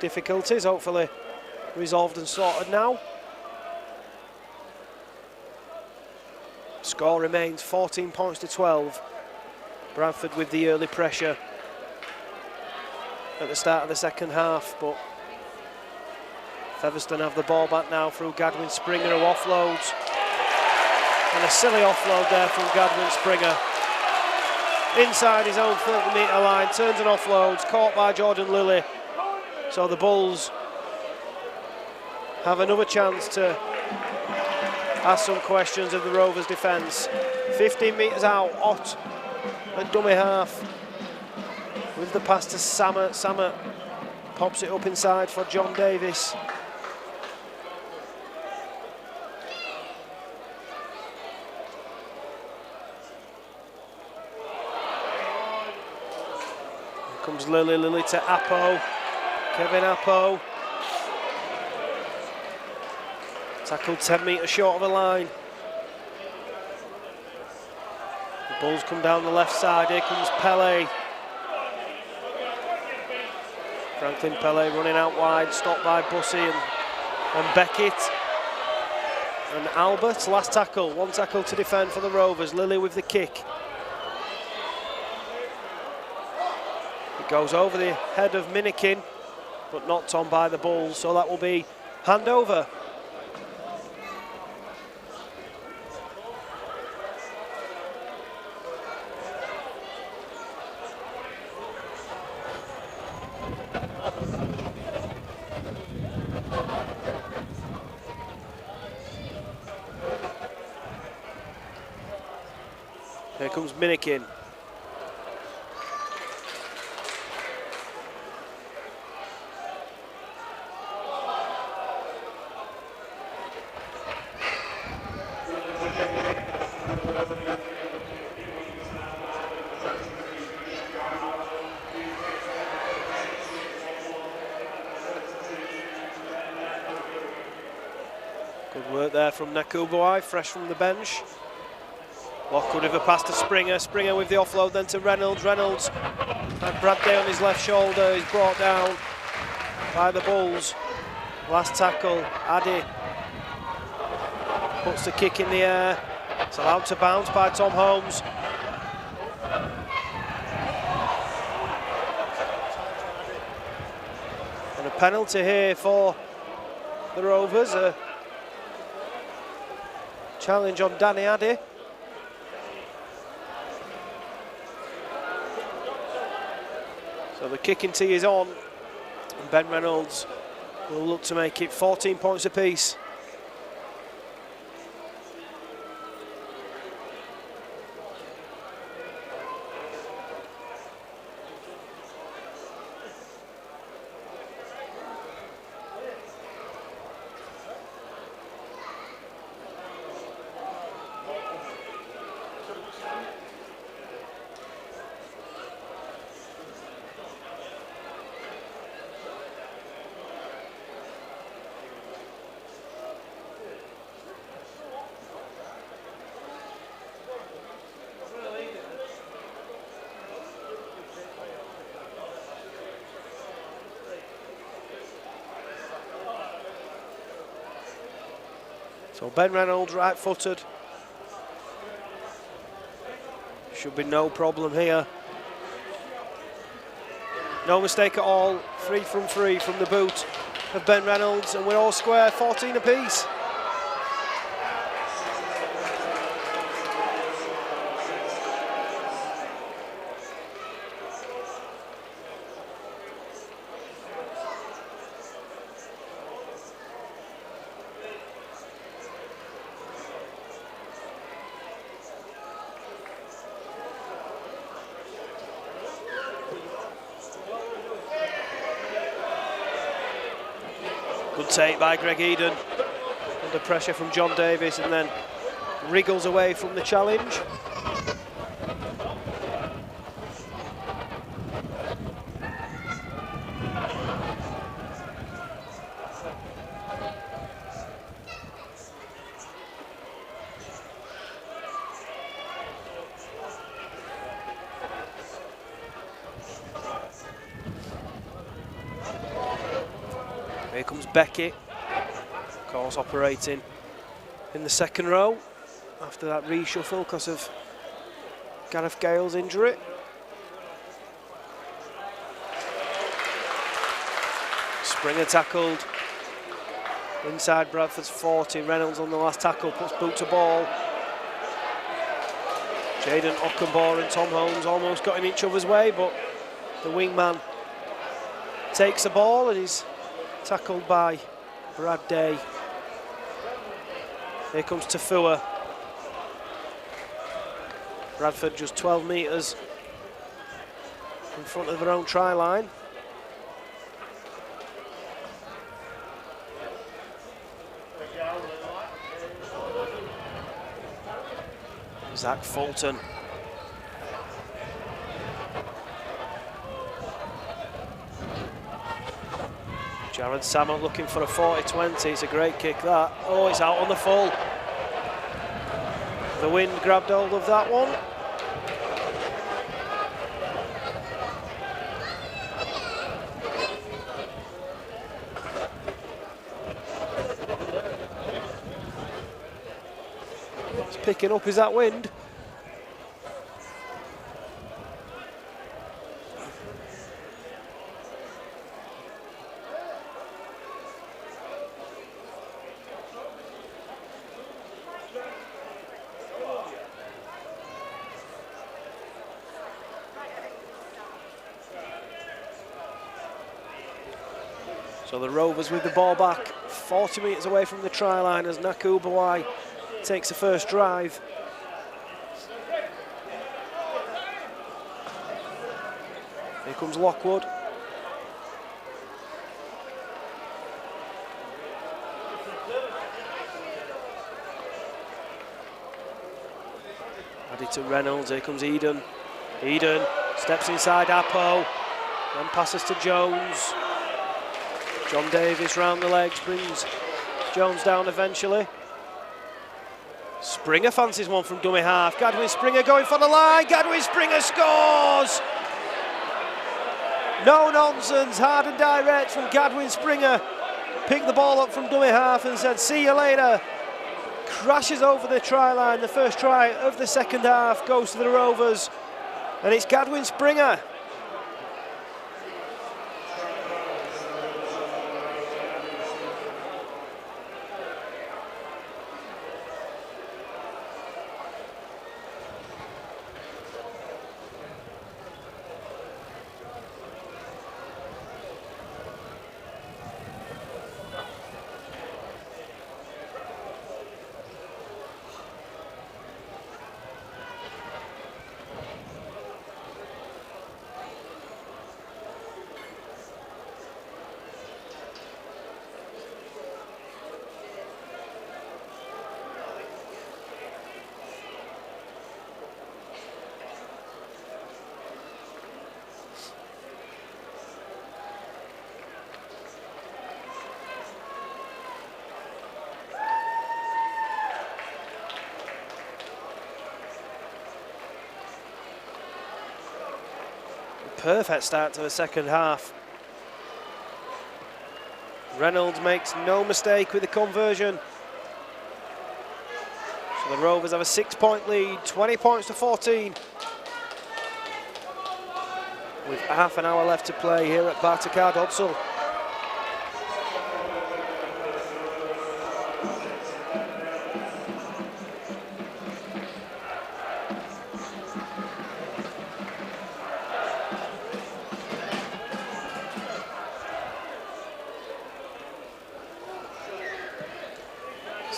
S1: difficulties, hopefully resolved and sorted now. Score remains 14 points to 12. Bradford with the early pressure at the start of the second half, but Featherstone have the ball back now through Gadwin Springer, who offloads. And a silly offload there from Gadwin Springer. Inside his own 30-metre line, turns and offloads, caught by Jordan Lilly. So the Bulls have another chance to ask some questions of the Rovers defence. 15 metres out, Ott at dummy half. With the pass to Samet. Samet pops it up inside for John Davis. Comes Lilly to Apo, Kevin Apo. Tackled 10 metres short of the line. The Bulls come down the left side, here comes Pele. Franklin Pele running out wide, stopped by Bussey and Beckett. And Albert, last tackle, one tackle to defend for the Rovers. Lilly with the kick. Goes over the head of Minikin, but knocked on by the Bulls, so that will be handover. Here comes Minikin. work there from Nakubawai, fresh from the bench. Lockwood with a pass to Springer. Springer with the offload then to Reynolds. Reynolds had Brad Day on his left shoulder. He's brought down by the Bulls. Last tackle, Addy puts the kick in the air. It's allowed to bounce by Tom Holmes. And a penalty here for the Rovers. A challenge on Danny Addy. So the kicking tee is on. And Ben Reynolds will look to make it 14 points apiece. So Ben Reynolds, right-footed. Should be no problem here. No mistake at all. 3 from 3 from the boot of Ben Reynolds, and we're all square, 14 apiece. Good take by Greg Eden, under pressure from John Davis, and then wriggles away from the challenge. Here comes Becky, of course operating in the second row after that reshuffle because of Gareth Gale's injury. Springer tackled inside Bradford's 40. Reynolds on the last tackle puts boot to ball. Jaden Ockenbaugh and Tom Holmes almost got in each other's way, but the wingman takes the ball and he's tackled by Brad Day. Here comes Tafua. Bradford just 12 metres in front of their own try line. Zach Fulton. Jared Salmon looking for a 40-20. It's a great kick that. Oh, it's out on the full. The wind grabbed hold of that one. It's picking up, is that wind? So the Rovers with the ball back, 40 metres away from the try line as Nakubawai takes the first drive. Here comes Lockwood. Added to Reynolds, here comes Eden. Eden steps inside Apo, then passes to Jones. John Davis round the legs, brings Jones down eventually. Springer fancies one from dummy half. Gadwin Springer going for the line. Gadwin Springer scores! No nonsense, hard and direct from Gadwin Springer. Picked the ball up from dummy half and said, see you later. Crashes over the try line. The first try of the second half goes to the Rovers. And it's Gadwin Springer. Perfect start to the second half. Reynolds makes no mistake with the conversion. So the Rovers have a 6-point lead, 20 points to 14. With half an hour left to play here at Bartercard Odsal.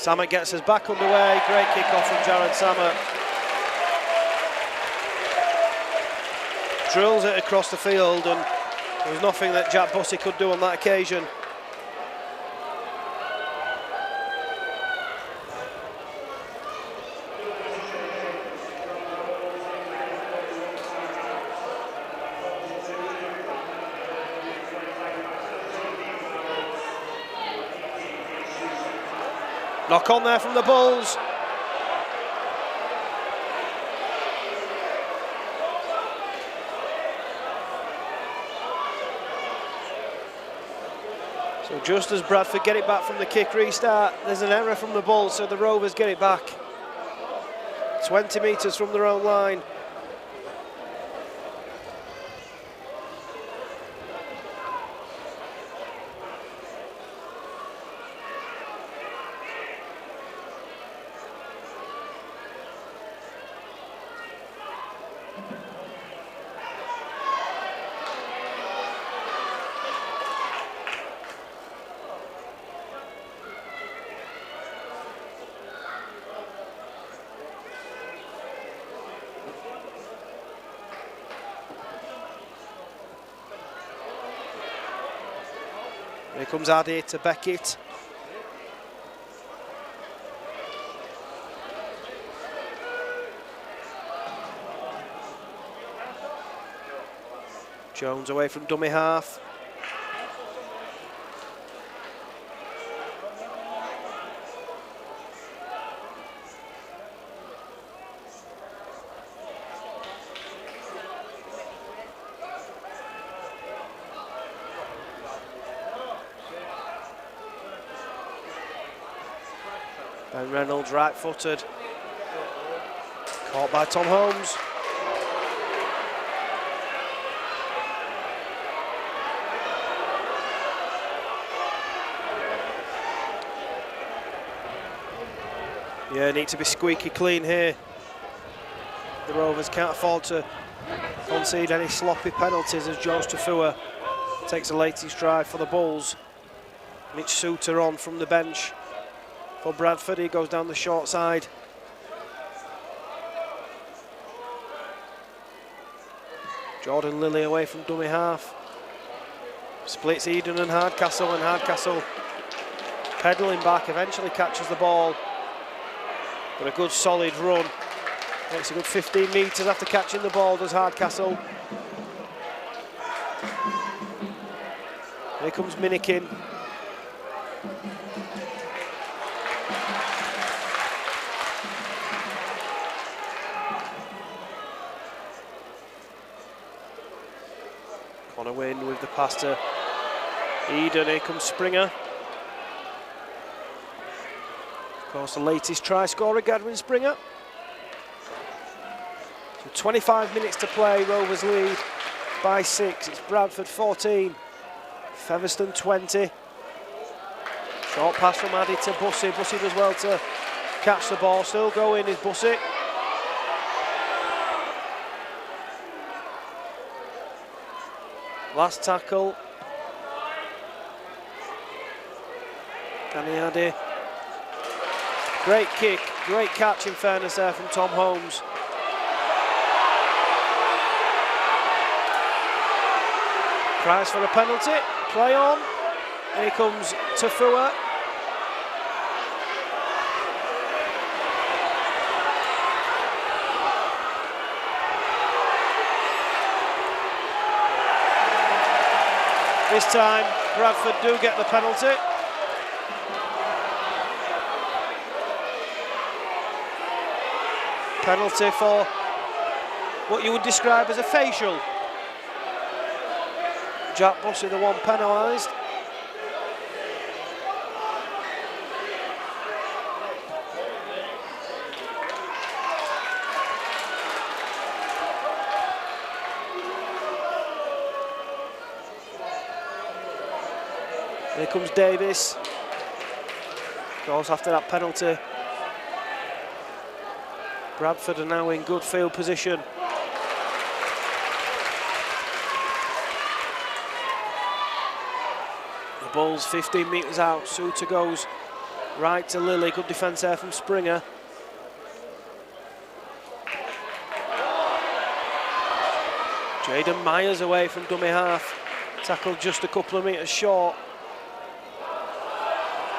S1: Samet gets us back underway. Great kick-off from Jared Samet. Drills it across the field, and there was nothing that Jack Bussey could do on that occasion. Knock on there from the Bulls. So just as Bradford get it back from the kick restart, there's an error from the Bulls, so the Rovers get it back. 20 metres from their own line. Here comes Addy to Beckett. Jones away from dummy half. Ben Reynolds right-footed. Caught by Tom Holmes. Yeah, need to be squeaky clean here. The Rovers can't afford to concede any sloppy penalties as Jones Tafua takes a late stride for the Bulls. Mitch Suter on from the bench. For Bradford, he goes down the short side. Jordan Lilly away from dummy half. Splits Eden and Hardcastle pedalling back, eventually catches the ball. But a good solid run. Takes a good 15 metres after catching the ball, does Hardcastle. Here comes Minikin. On a win with the pass to Eden. Here comes Springer. Of course, the latest try scorer, Gadwin Springer. So 25 minutes to play. Rovers lead by 6. It's Bradford 14, Featherstone 20. Short pass from Addy to Bussey. Bussey does well to catch the ball. Still going is Bussey. Last tackle. Danny Addy. Great kick, great catch in fairness there from Tom Holmes. Price for a penalty, play on. Here comes Tafua. This time, Bradford do get the penalty. Penalty for what you would describe as a facial. Jack Bussey, the one penalised. Here comes Davis. Goes after that penalty. Bradford are now in good field position. The Bulls 15 metres out. Suter goes right to Lilly. Good defence there from Springer. Jaden Myers away from dummy half. Tackled just a couple of metres short.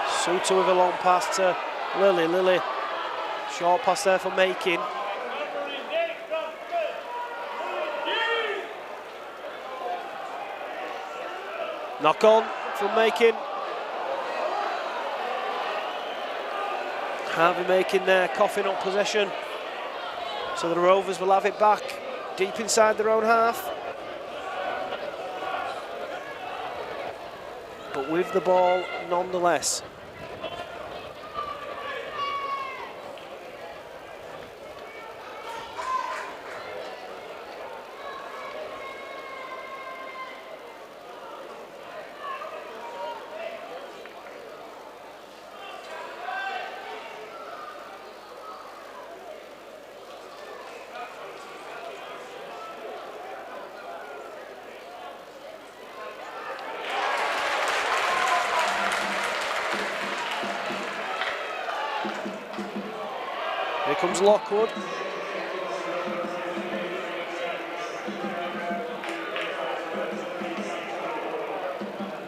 S1: Suter with a long pass to Lilly. Lilly. Short pass there for Makin. Knock on from Makin. Harvey Makin there, coughing up possession. So the Rovers will have it back deep inside their own half. But with the ball nonetheless. Here comes Lockwood.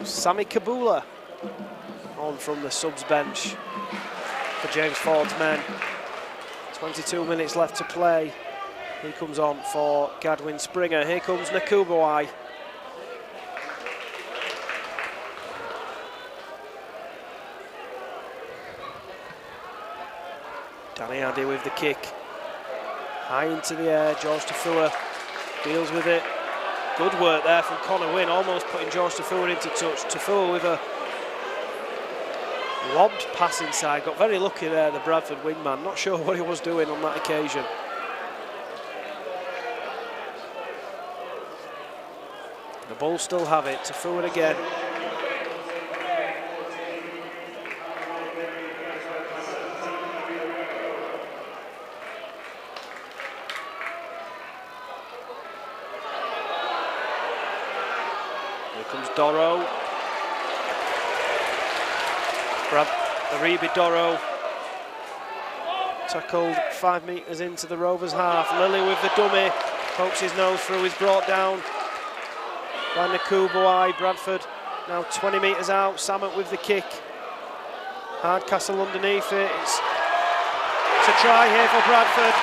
S1: Sammy Kabula on from the subs bench for James Ford's men. 22 minutes left to play. He comes on for Gadwin Springer. Here comes Nakubawai. Danny Addy with the kick. High into the air, George Tafua deals with it. Good work there from Connor Wynne, almost putting George Tafua into touch. Tafua with a lobbed pass inside. Got very lucky there, the Bradford wingman. Not sure what he was doing on that occasion. The Bulls still have it. Tafua again. Comes Doro. Aribi Doro. Tackled 5 metres into the Rovers half. Lilly with the dummy. Pokes his nose through. He's brought down by Nakubawai. Bradford now 20 metres out. Samet with the kick. Hardcastle underneath it. It's a try here for Bradford.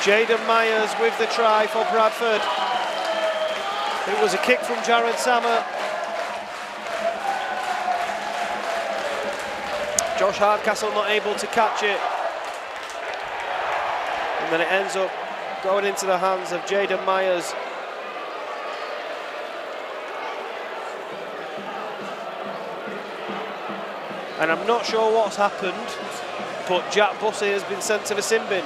S1: Jaden Myers with the try for Bradford. It was a kick from Jared Samet. Josh Hardcastle not able to catch it. then it ends up going into the hands of Jaden Myers. And I'm not sure what's happened, but Jack Bussey has been sent to the sin bin.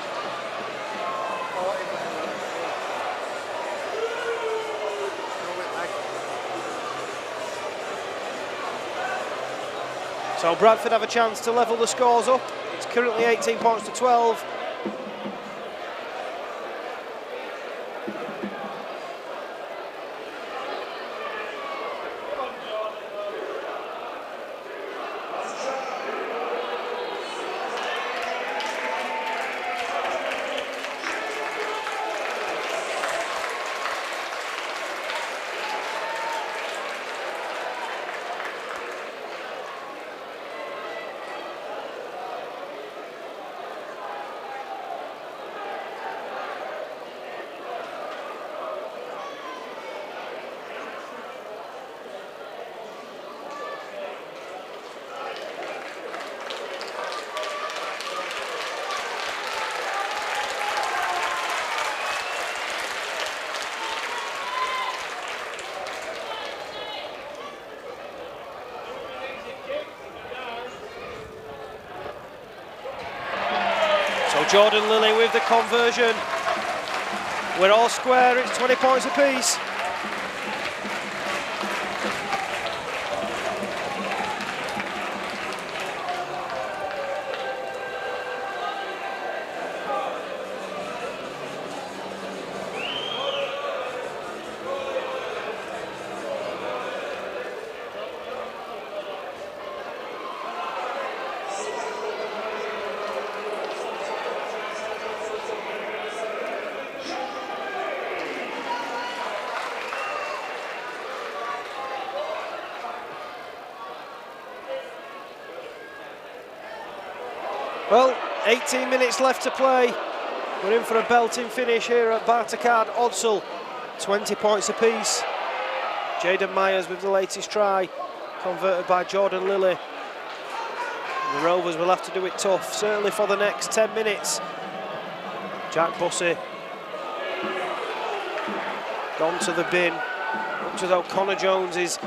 S1: So Bradford have a chance to level the scores up. It's currently 18 points to 12. Jordan Lilly with the conversion. We're all square, it's 20 points apiece. Well, 18 minutes left to play. We're in for a belting finish here at Bartercard Odsal. 20 points apiece. Jaden Myers with the latest try, converted by Jordan Lilly. And the Rovers will have to do it tough, certainly for the next 10 minutes. Jack Bussey gone to the bin. Looks as though Connor Jones is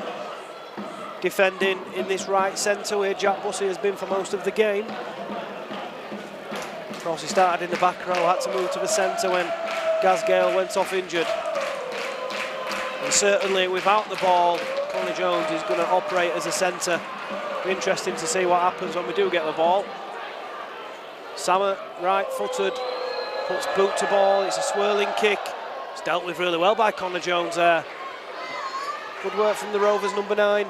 S1: defending in this right centre where Jack Bussey has been for most of the game. Of course, he started in the back row, had to move to the centre when Gaz Gale went off injured. And certainly without the ball, Connor Jones is going to operate as a centre. Be interesting to see what happens when we do get the ball. Sammer, right-footed, puts boot to ball, it's a swirling kick. It's dealt with really well by Connor Jones there. Good work from the Rovers, number 9.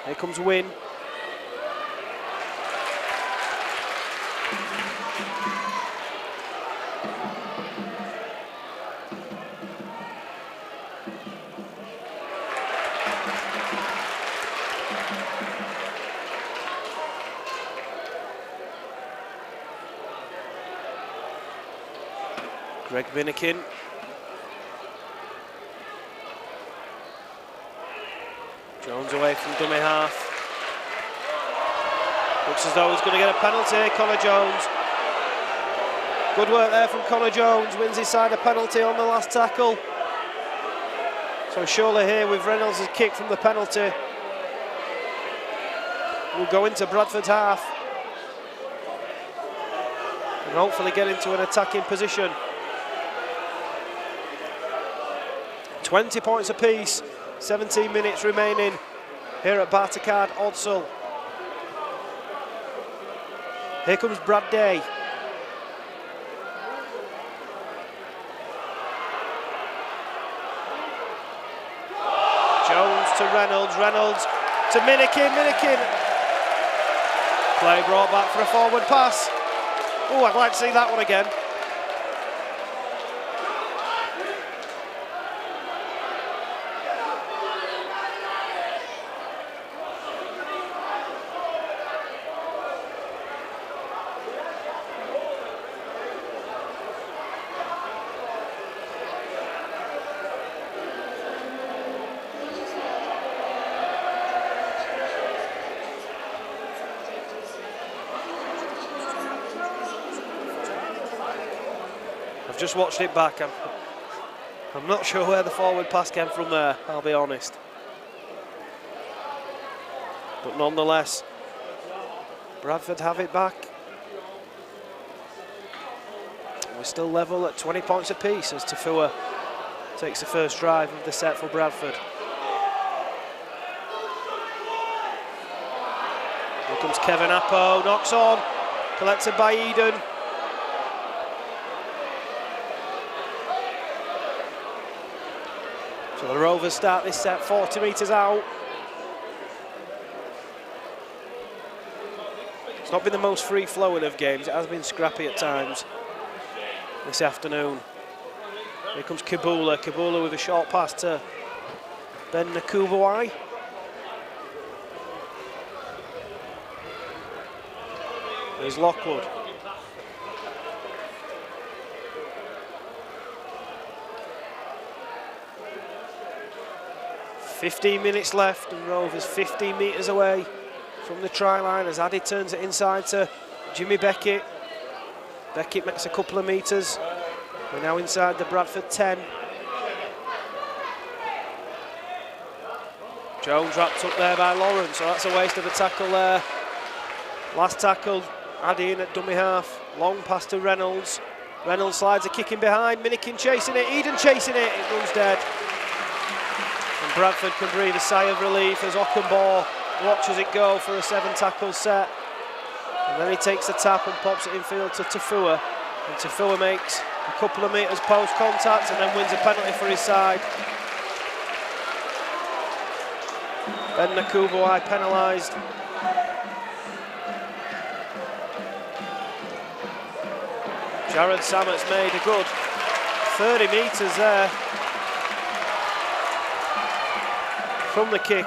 S1: Here comes Wynne. Greg Binnikin. Jones away from dummy half. Looks as though he's going to get a penalty, Connor Jones. Good work there from Connor Jones, wins his side a penalty on the last tackle. So surely here with Reynolds' kick from the penalty, we'll go into Bradford's half and hopefully get into an attacking position. 20 points apiece, 17 minutes remaining here at Bartercard Odsal. Here comes Brad Day. Jones to Reynolds, Reynolds to Minikin, Minikin. Play brought back for a forward pass. Oh, I'd like to see that one again. just watched it back. I'm not sure where the forward pass came from there, I'll be honest. But nonetheless, Bradford have it back. We're still level at 20 points apiece as Tafua takes the first drive of the set for Bradford. Here comes Kevin Appo, knocks on, collected by Eden. So the Rovers start this set 40 metres out. It's not been the most free-flowing of games, it has been scrappy at times this afternoon. Here comes Kabula. Kabula with a short pass to Ben Nakubawai. There's Lockwood. "15 minutes left and Rovers 15 metres away from the try line as Addy turns it inside to Jimmy Beckett. Beckett makes a couple of metres. We're now inside the Bradford 10. Jones wrapped up there by Lawrence, so that's a waste of a tackle there. Last tackle, Addy in at dummy half. Long pass to Reynolds. Reynolds slides a kick in behind. Minikin chasing it, Eden chasing it. It runs dead. And Bradford can breathe a sigh of relief as Ockenbaugh watches it go for a 7-tackle set. And then he takes the tap and pops it infield to Tafua. And Tafua makes a couple of metres post contact and then wins a penalty for his side. Ben Nakubawai penalised. Jared Sammett's made a good 30 metres there from the kick.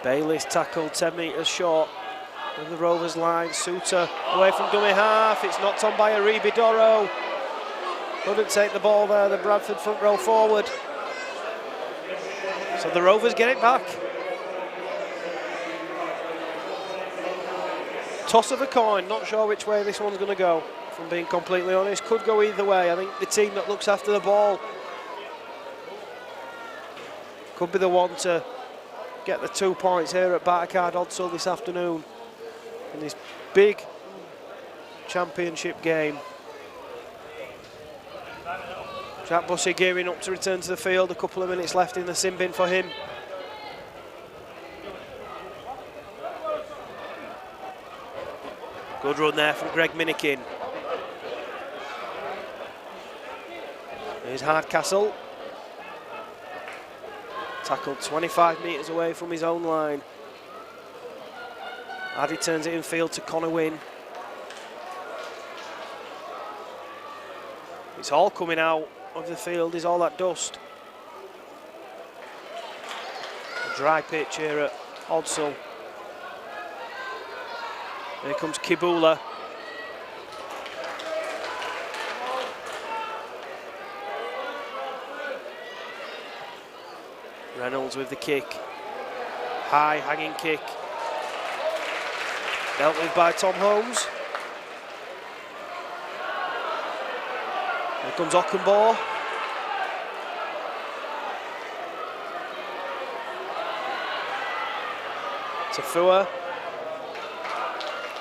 S1: Bayliss tackled 10 metres short of the Rovers line. Suter away from dummy half. It's knocked on by Aribi Doro. Couldn't take the ball there, the Bradford front row forward. So the Rovers get it back. Toss of a coin, not sure which way this one's going to go, if I'm being completely honest. Could go either way. I think the team that looks after the ball could be the one to get the 2 points here at Bartercard Odsal this afternoon in this big championship game. Jack Bussey gearing up to return to the field. A couple of minutes left in the sin bin for him. Good run there from Greg Minikin. Here's Hardcastle. Tackled 25 metres away from his own line. Addy turns it infield to Connor Wynn. It's all coming out of the field, is all that dust. A dry pitch here at Odsal. Here comes Kibula. Reynolds with the kick. High hanging kick. Dealt with by Tom Holmes. Here comes Ockenbaugh. Tafua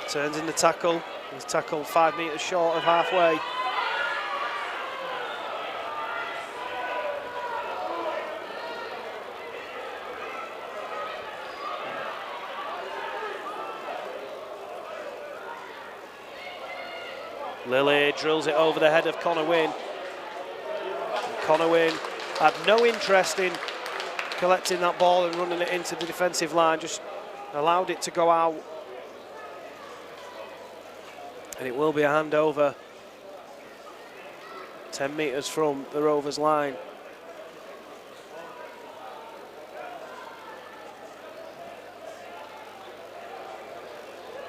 S1: turns in the tackle. He's tackled 5 metres short of halfway. Lilly drills it over the head of Connor Wynn. And Connor Wynn had no interest in collecting that ball and running it into the defensive line, just allowed it to go out. And it will be a handover 10 metres from the Rovers line.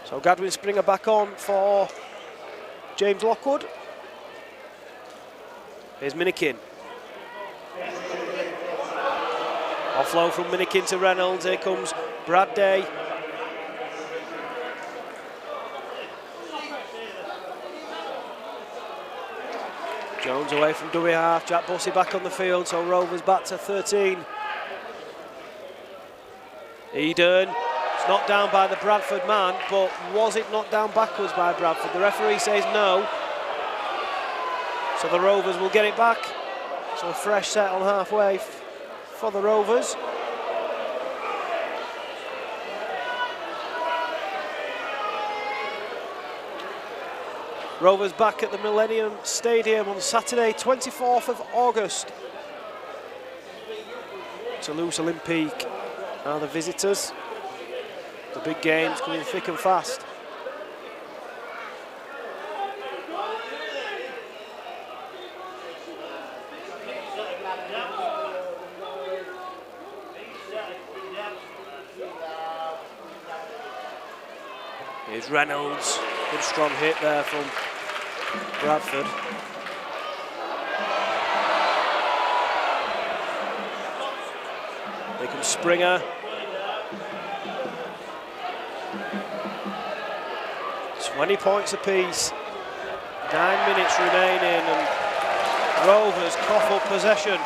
S1: So Gadwin Springer back on for James Lockwood. Here's Minikin. Offload from Minikin to Reynolds. Here comes Brad Day. Jones away from dummy half. Jack Bussey back on the field, so Rovers back to 13. Eden. It's knocked down by the Bradford man, but was it knocked down backwards by Bradford? The referee says no. So the Rovers will get it back. So a fresh set on halfway for the Rovers. Rovers back at the Millennium Stadium on Saturday, 24th of August. Toulouse Olympique are the visitors. The big game's coming thick and fast. Here's Reynolds. Good strong hit there from Bradford. Here comes Springer. 20 points apiece. 9 minutes remaining and Rovers cough up possession.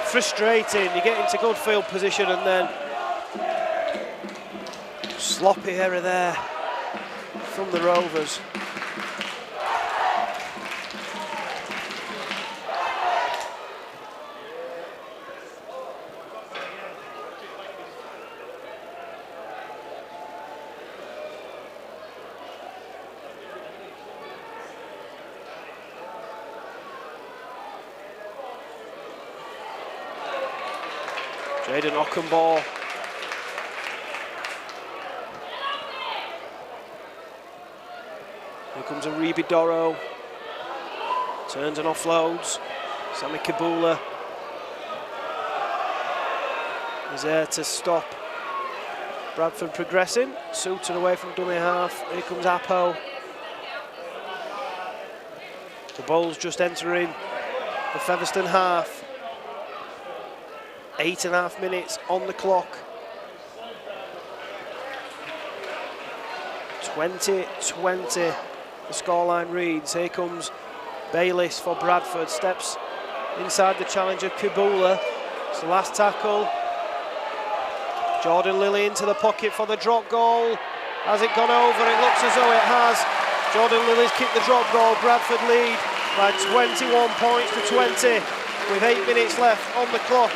S1: Frustrating, you get into good field position and then sloppy error there from the Rovers. Jaden Ockenbaugh. Here comes a Reeby Doro. Turns and offloads. Sammy Kabula is there to stop Bradford progressing. Sutton away from dummy half. Here comes Apo. The Bulls just entering the Featherstone half. 8.5 minutes on the clock. 20-20 the scoreline reads. Here comes Bayliss for Bradford. Steps inside the challenger Kabula. It's the last tackle. Jordan Lilly into the pocket for the drop goal. Has it gone over? It looks as though it has. Jordan Lilly's kicked the drop goal. Bradford lead by 21 points to 20 with 8 minutes left on the clock.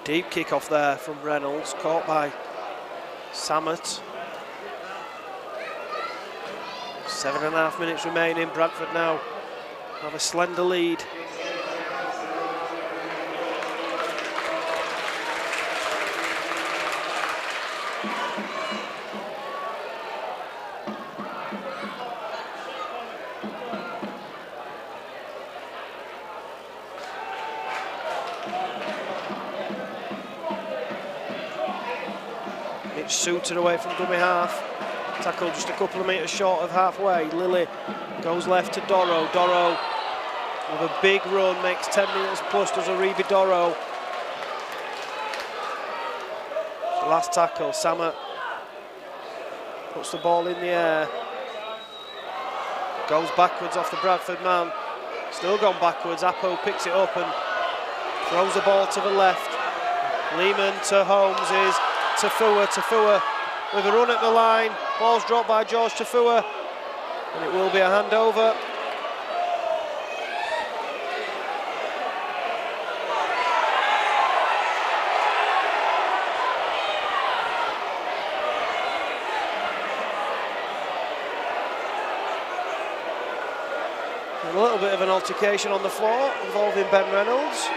S1: Deep kick off there from Reynolds, caught by Samet. 7.5 minutes remaining. Bradford now have a slender lead. Sutton away from dummy half. Tackle just a couple of metres short of halfway. Lilly goes left to Doro. Doro with a big run, makes 10 minutes plus, does a Reeby Doro. The last tackle, Samet puts the ball in the air. Goes backwards off the Bradford man. Still gone backwards. Apo picks it up and throws the ball to the left. Lehman to Holmes is Tafua with a run at the line. Ball's dropped by George Tafua and it will be a handover. A little bit of an altercation on the floor involving Ben Reynolds.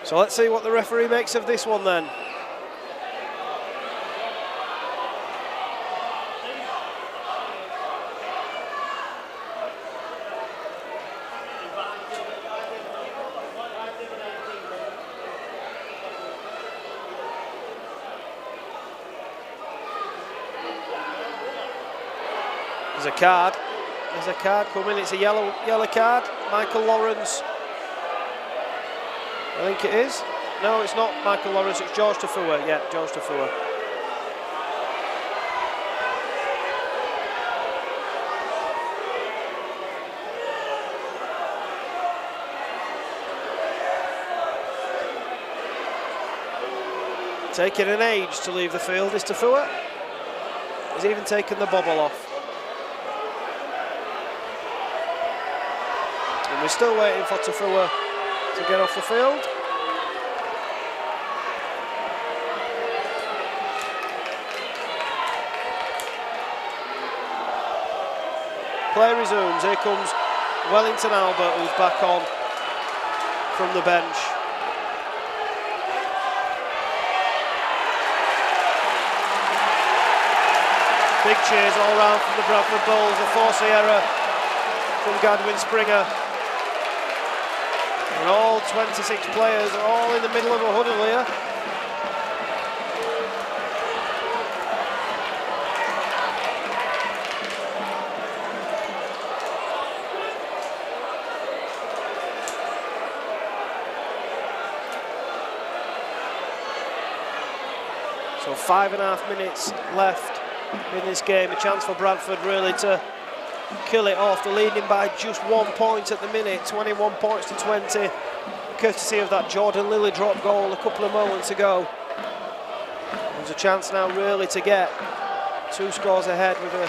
S1: So let's see what the referee makes of this one then. There's a card. There's a card coming. It's a yellow card. Michael Lawrence. I think it is. No, it's not Michael Lawrence, it's George Tafua. Yeah, George Tafua. Taking an age to leave the field is Tafua. He's even taken the bobble off. And we're still waiting for Tafua to get off the field. Play resumes. Here comes Wellington Albert, who's back on from the bench. Big cheers all round from the Bradford Bulls. A forced error from Gadwin Springer. And all 26 players are all in the middle of a huddle here. So 5.5 minutes left in this game. A chance for Bradford really to kill it off. They're leading by just 1 point at the minute, 21 points to 20, courtesy of that Jordan Lilly drop goal a couple of moments ago. There's a chance now really to get 2 scores ahead with a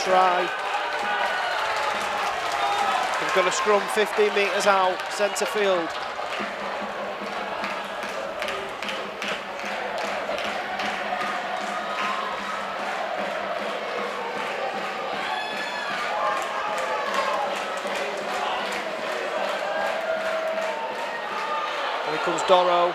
S1: try. They've got a scrum 15 metres out, centre field. Comes Doro.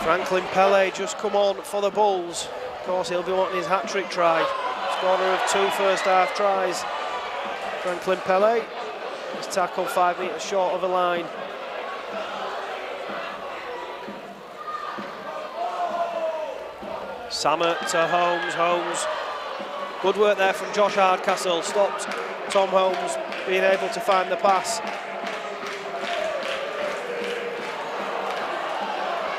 S1: Franklin Pele just come on for the Bulls. Of course, he'll be wanting his hat-trick try. Scorer of 2 first-half tries. Franklin Pele. His tackle 5 metres short of the line. Samet to Holmes. Holmes. Good work there from Josh Hardcastle. Stopped Tom Holmes being able to find the pass.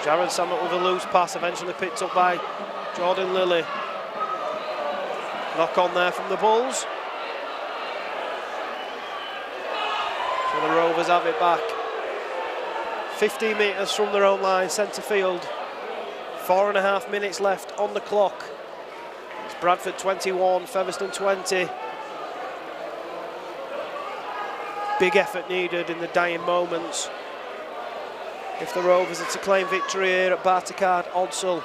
S1: Jared Samet with a loose pass, eventually picked up by Jordan Lilly. Knock on there from the Bulls. So the Rovers have it back. 15 metres from their own line, centre field. 4.5 minutes left on the clock. It's Bradford 21, Featherstone 20. Big effort needed in the dying moments if the Rovers are to claim victory here at Bartercard Odsal.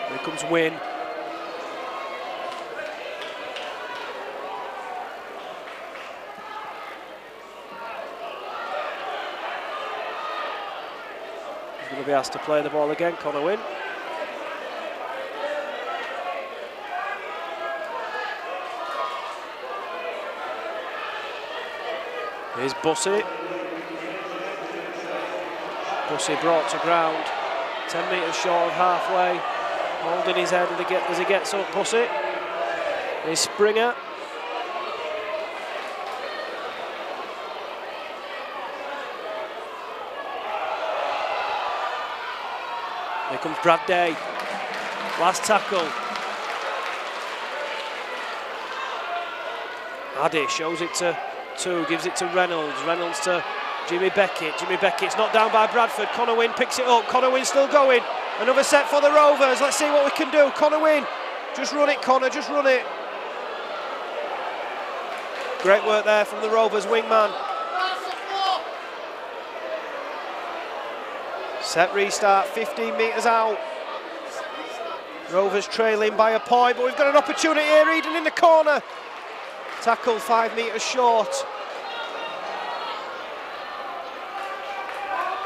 S1: Here comes Wynn. Going to be asked to play the ball again, Connor Wynn. Here's Bussey. Bussey brought to ground, 10 metres short of halfway, holding his head as he gets up. Bussey. Here's Springer. Here comes Brad Day. Last tackle. Addy shows it to 2, gives it to Reynolds. Reynolds to Jimmy Beckett. Jimmy Beckett's knocked down by Bradford. Connor Wynne picks it up. Connor Wynne still going. Another set for the Rovers. Let's see what we can do. Connor Wynne. Just run it, Connor. Just run it. Great work there from the Rovers wingman. Set restart, 15 metres out. Rovers trailing by a point, but we've got an opportunity here. Eden in the corner. Tackle 5 metres short.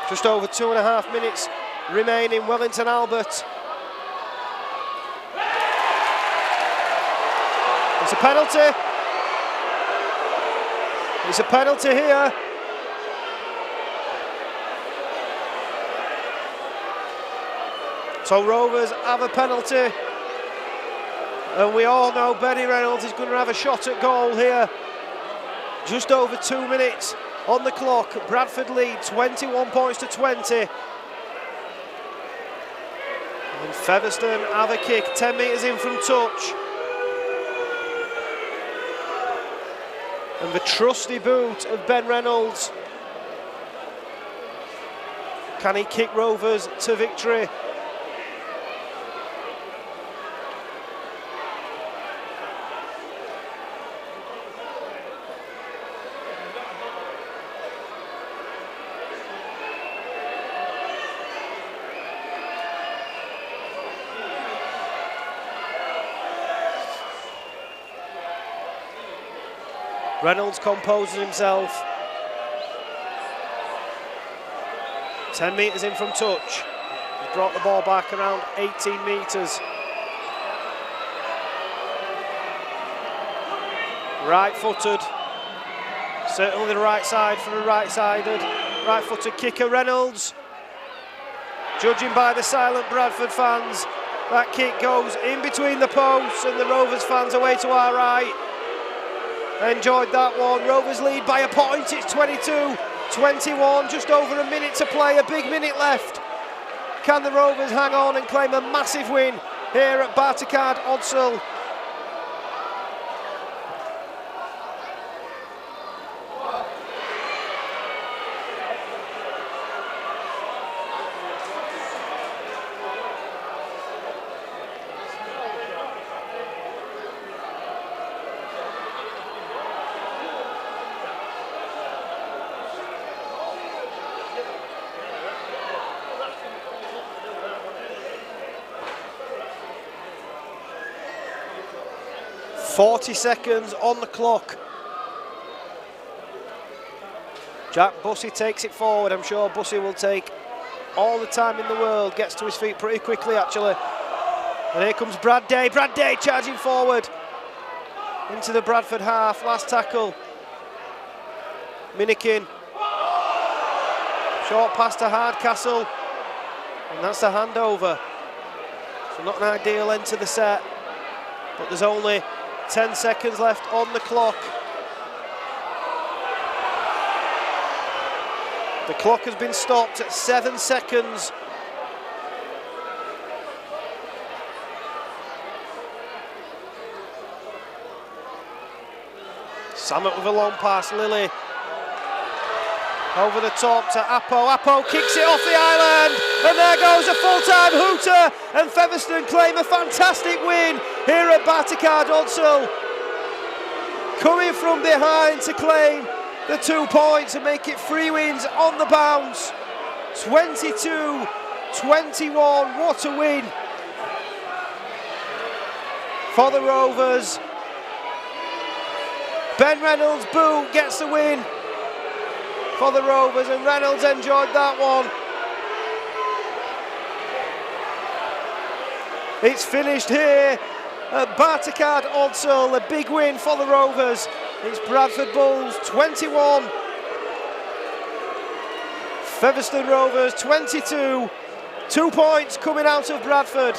S1: Just over 2.5 minutes remaining. Wellington Albert. It's a penalty. It's a penalty here. So Rovers have a penalty, and we all know Benny Reynolds is going to have a shot at goal here. Just over 2 minutes on the clock. Bradford lead 21 points to 20. And Featherstone have a kick 10 metres in from touch. And the trusty boot of Ben Reynolds. Can he kick Rovers to victory? Reynolds composes himself. 10 metres in from touch. He's brought the ball back around 18 metres. Right-footed. Certainly the right side for a right-sided. Right-footed kicker, Reynolds. Judging by the silent Bradford fans, that kick goes in between the posts, and the Rovers fans away to our right. Enjoyed that one. Rovers lead by a point. It's 22-21, just over a minute to play, a big minute left. Can the Rovers hang on and claim a massive win here at Bartercard Odsal? .40 seconds on the clock. Jack Bussey takes it forward. I'm sure Bussey will take all the time in the world. Gets to his feet pretty quickly, actually. And here comes Brad Day. Brad Day charging forward into the Bradford half. Last tackle. Minikin. Short pass to Hardcastle. And that's the handover. So not an ideal end to the set. But there's only 10 seconds left on the clock. The clock has been stopped at 7 seconds. Samet with a long pass, Lilly. Over the top to Appo. Appo kicks it off the island, and there goes a full-time hooter, and Featherstone claim a fantastic win here at Bartercard Odsal. Coming from behind to claim the 2 points and make it 3 wins on the bounce. 22-21, what a win for the Rovers. Ben Reynolds' boot gets the win for the Rovers, and Reynolds enjoyed that one. It's finished here at Bartercard Odsal, a big win for the Rovers. It's Bradford Bulls 21, Featherstone Rovers 22. 2 points coming out of Bradford.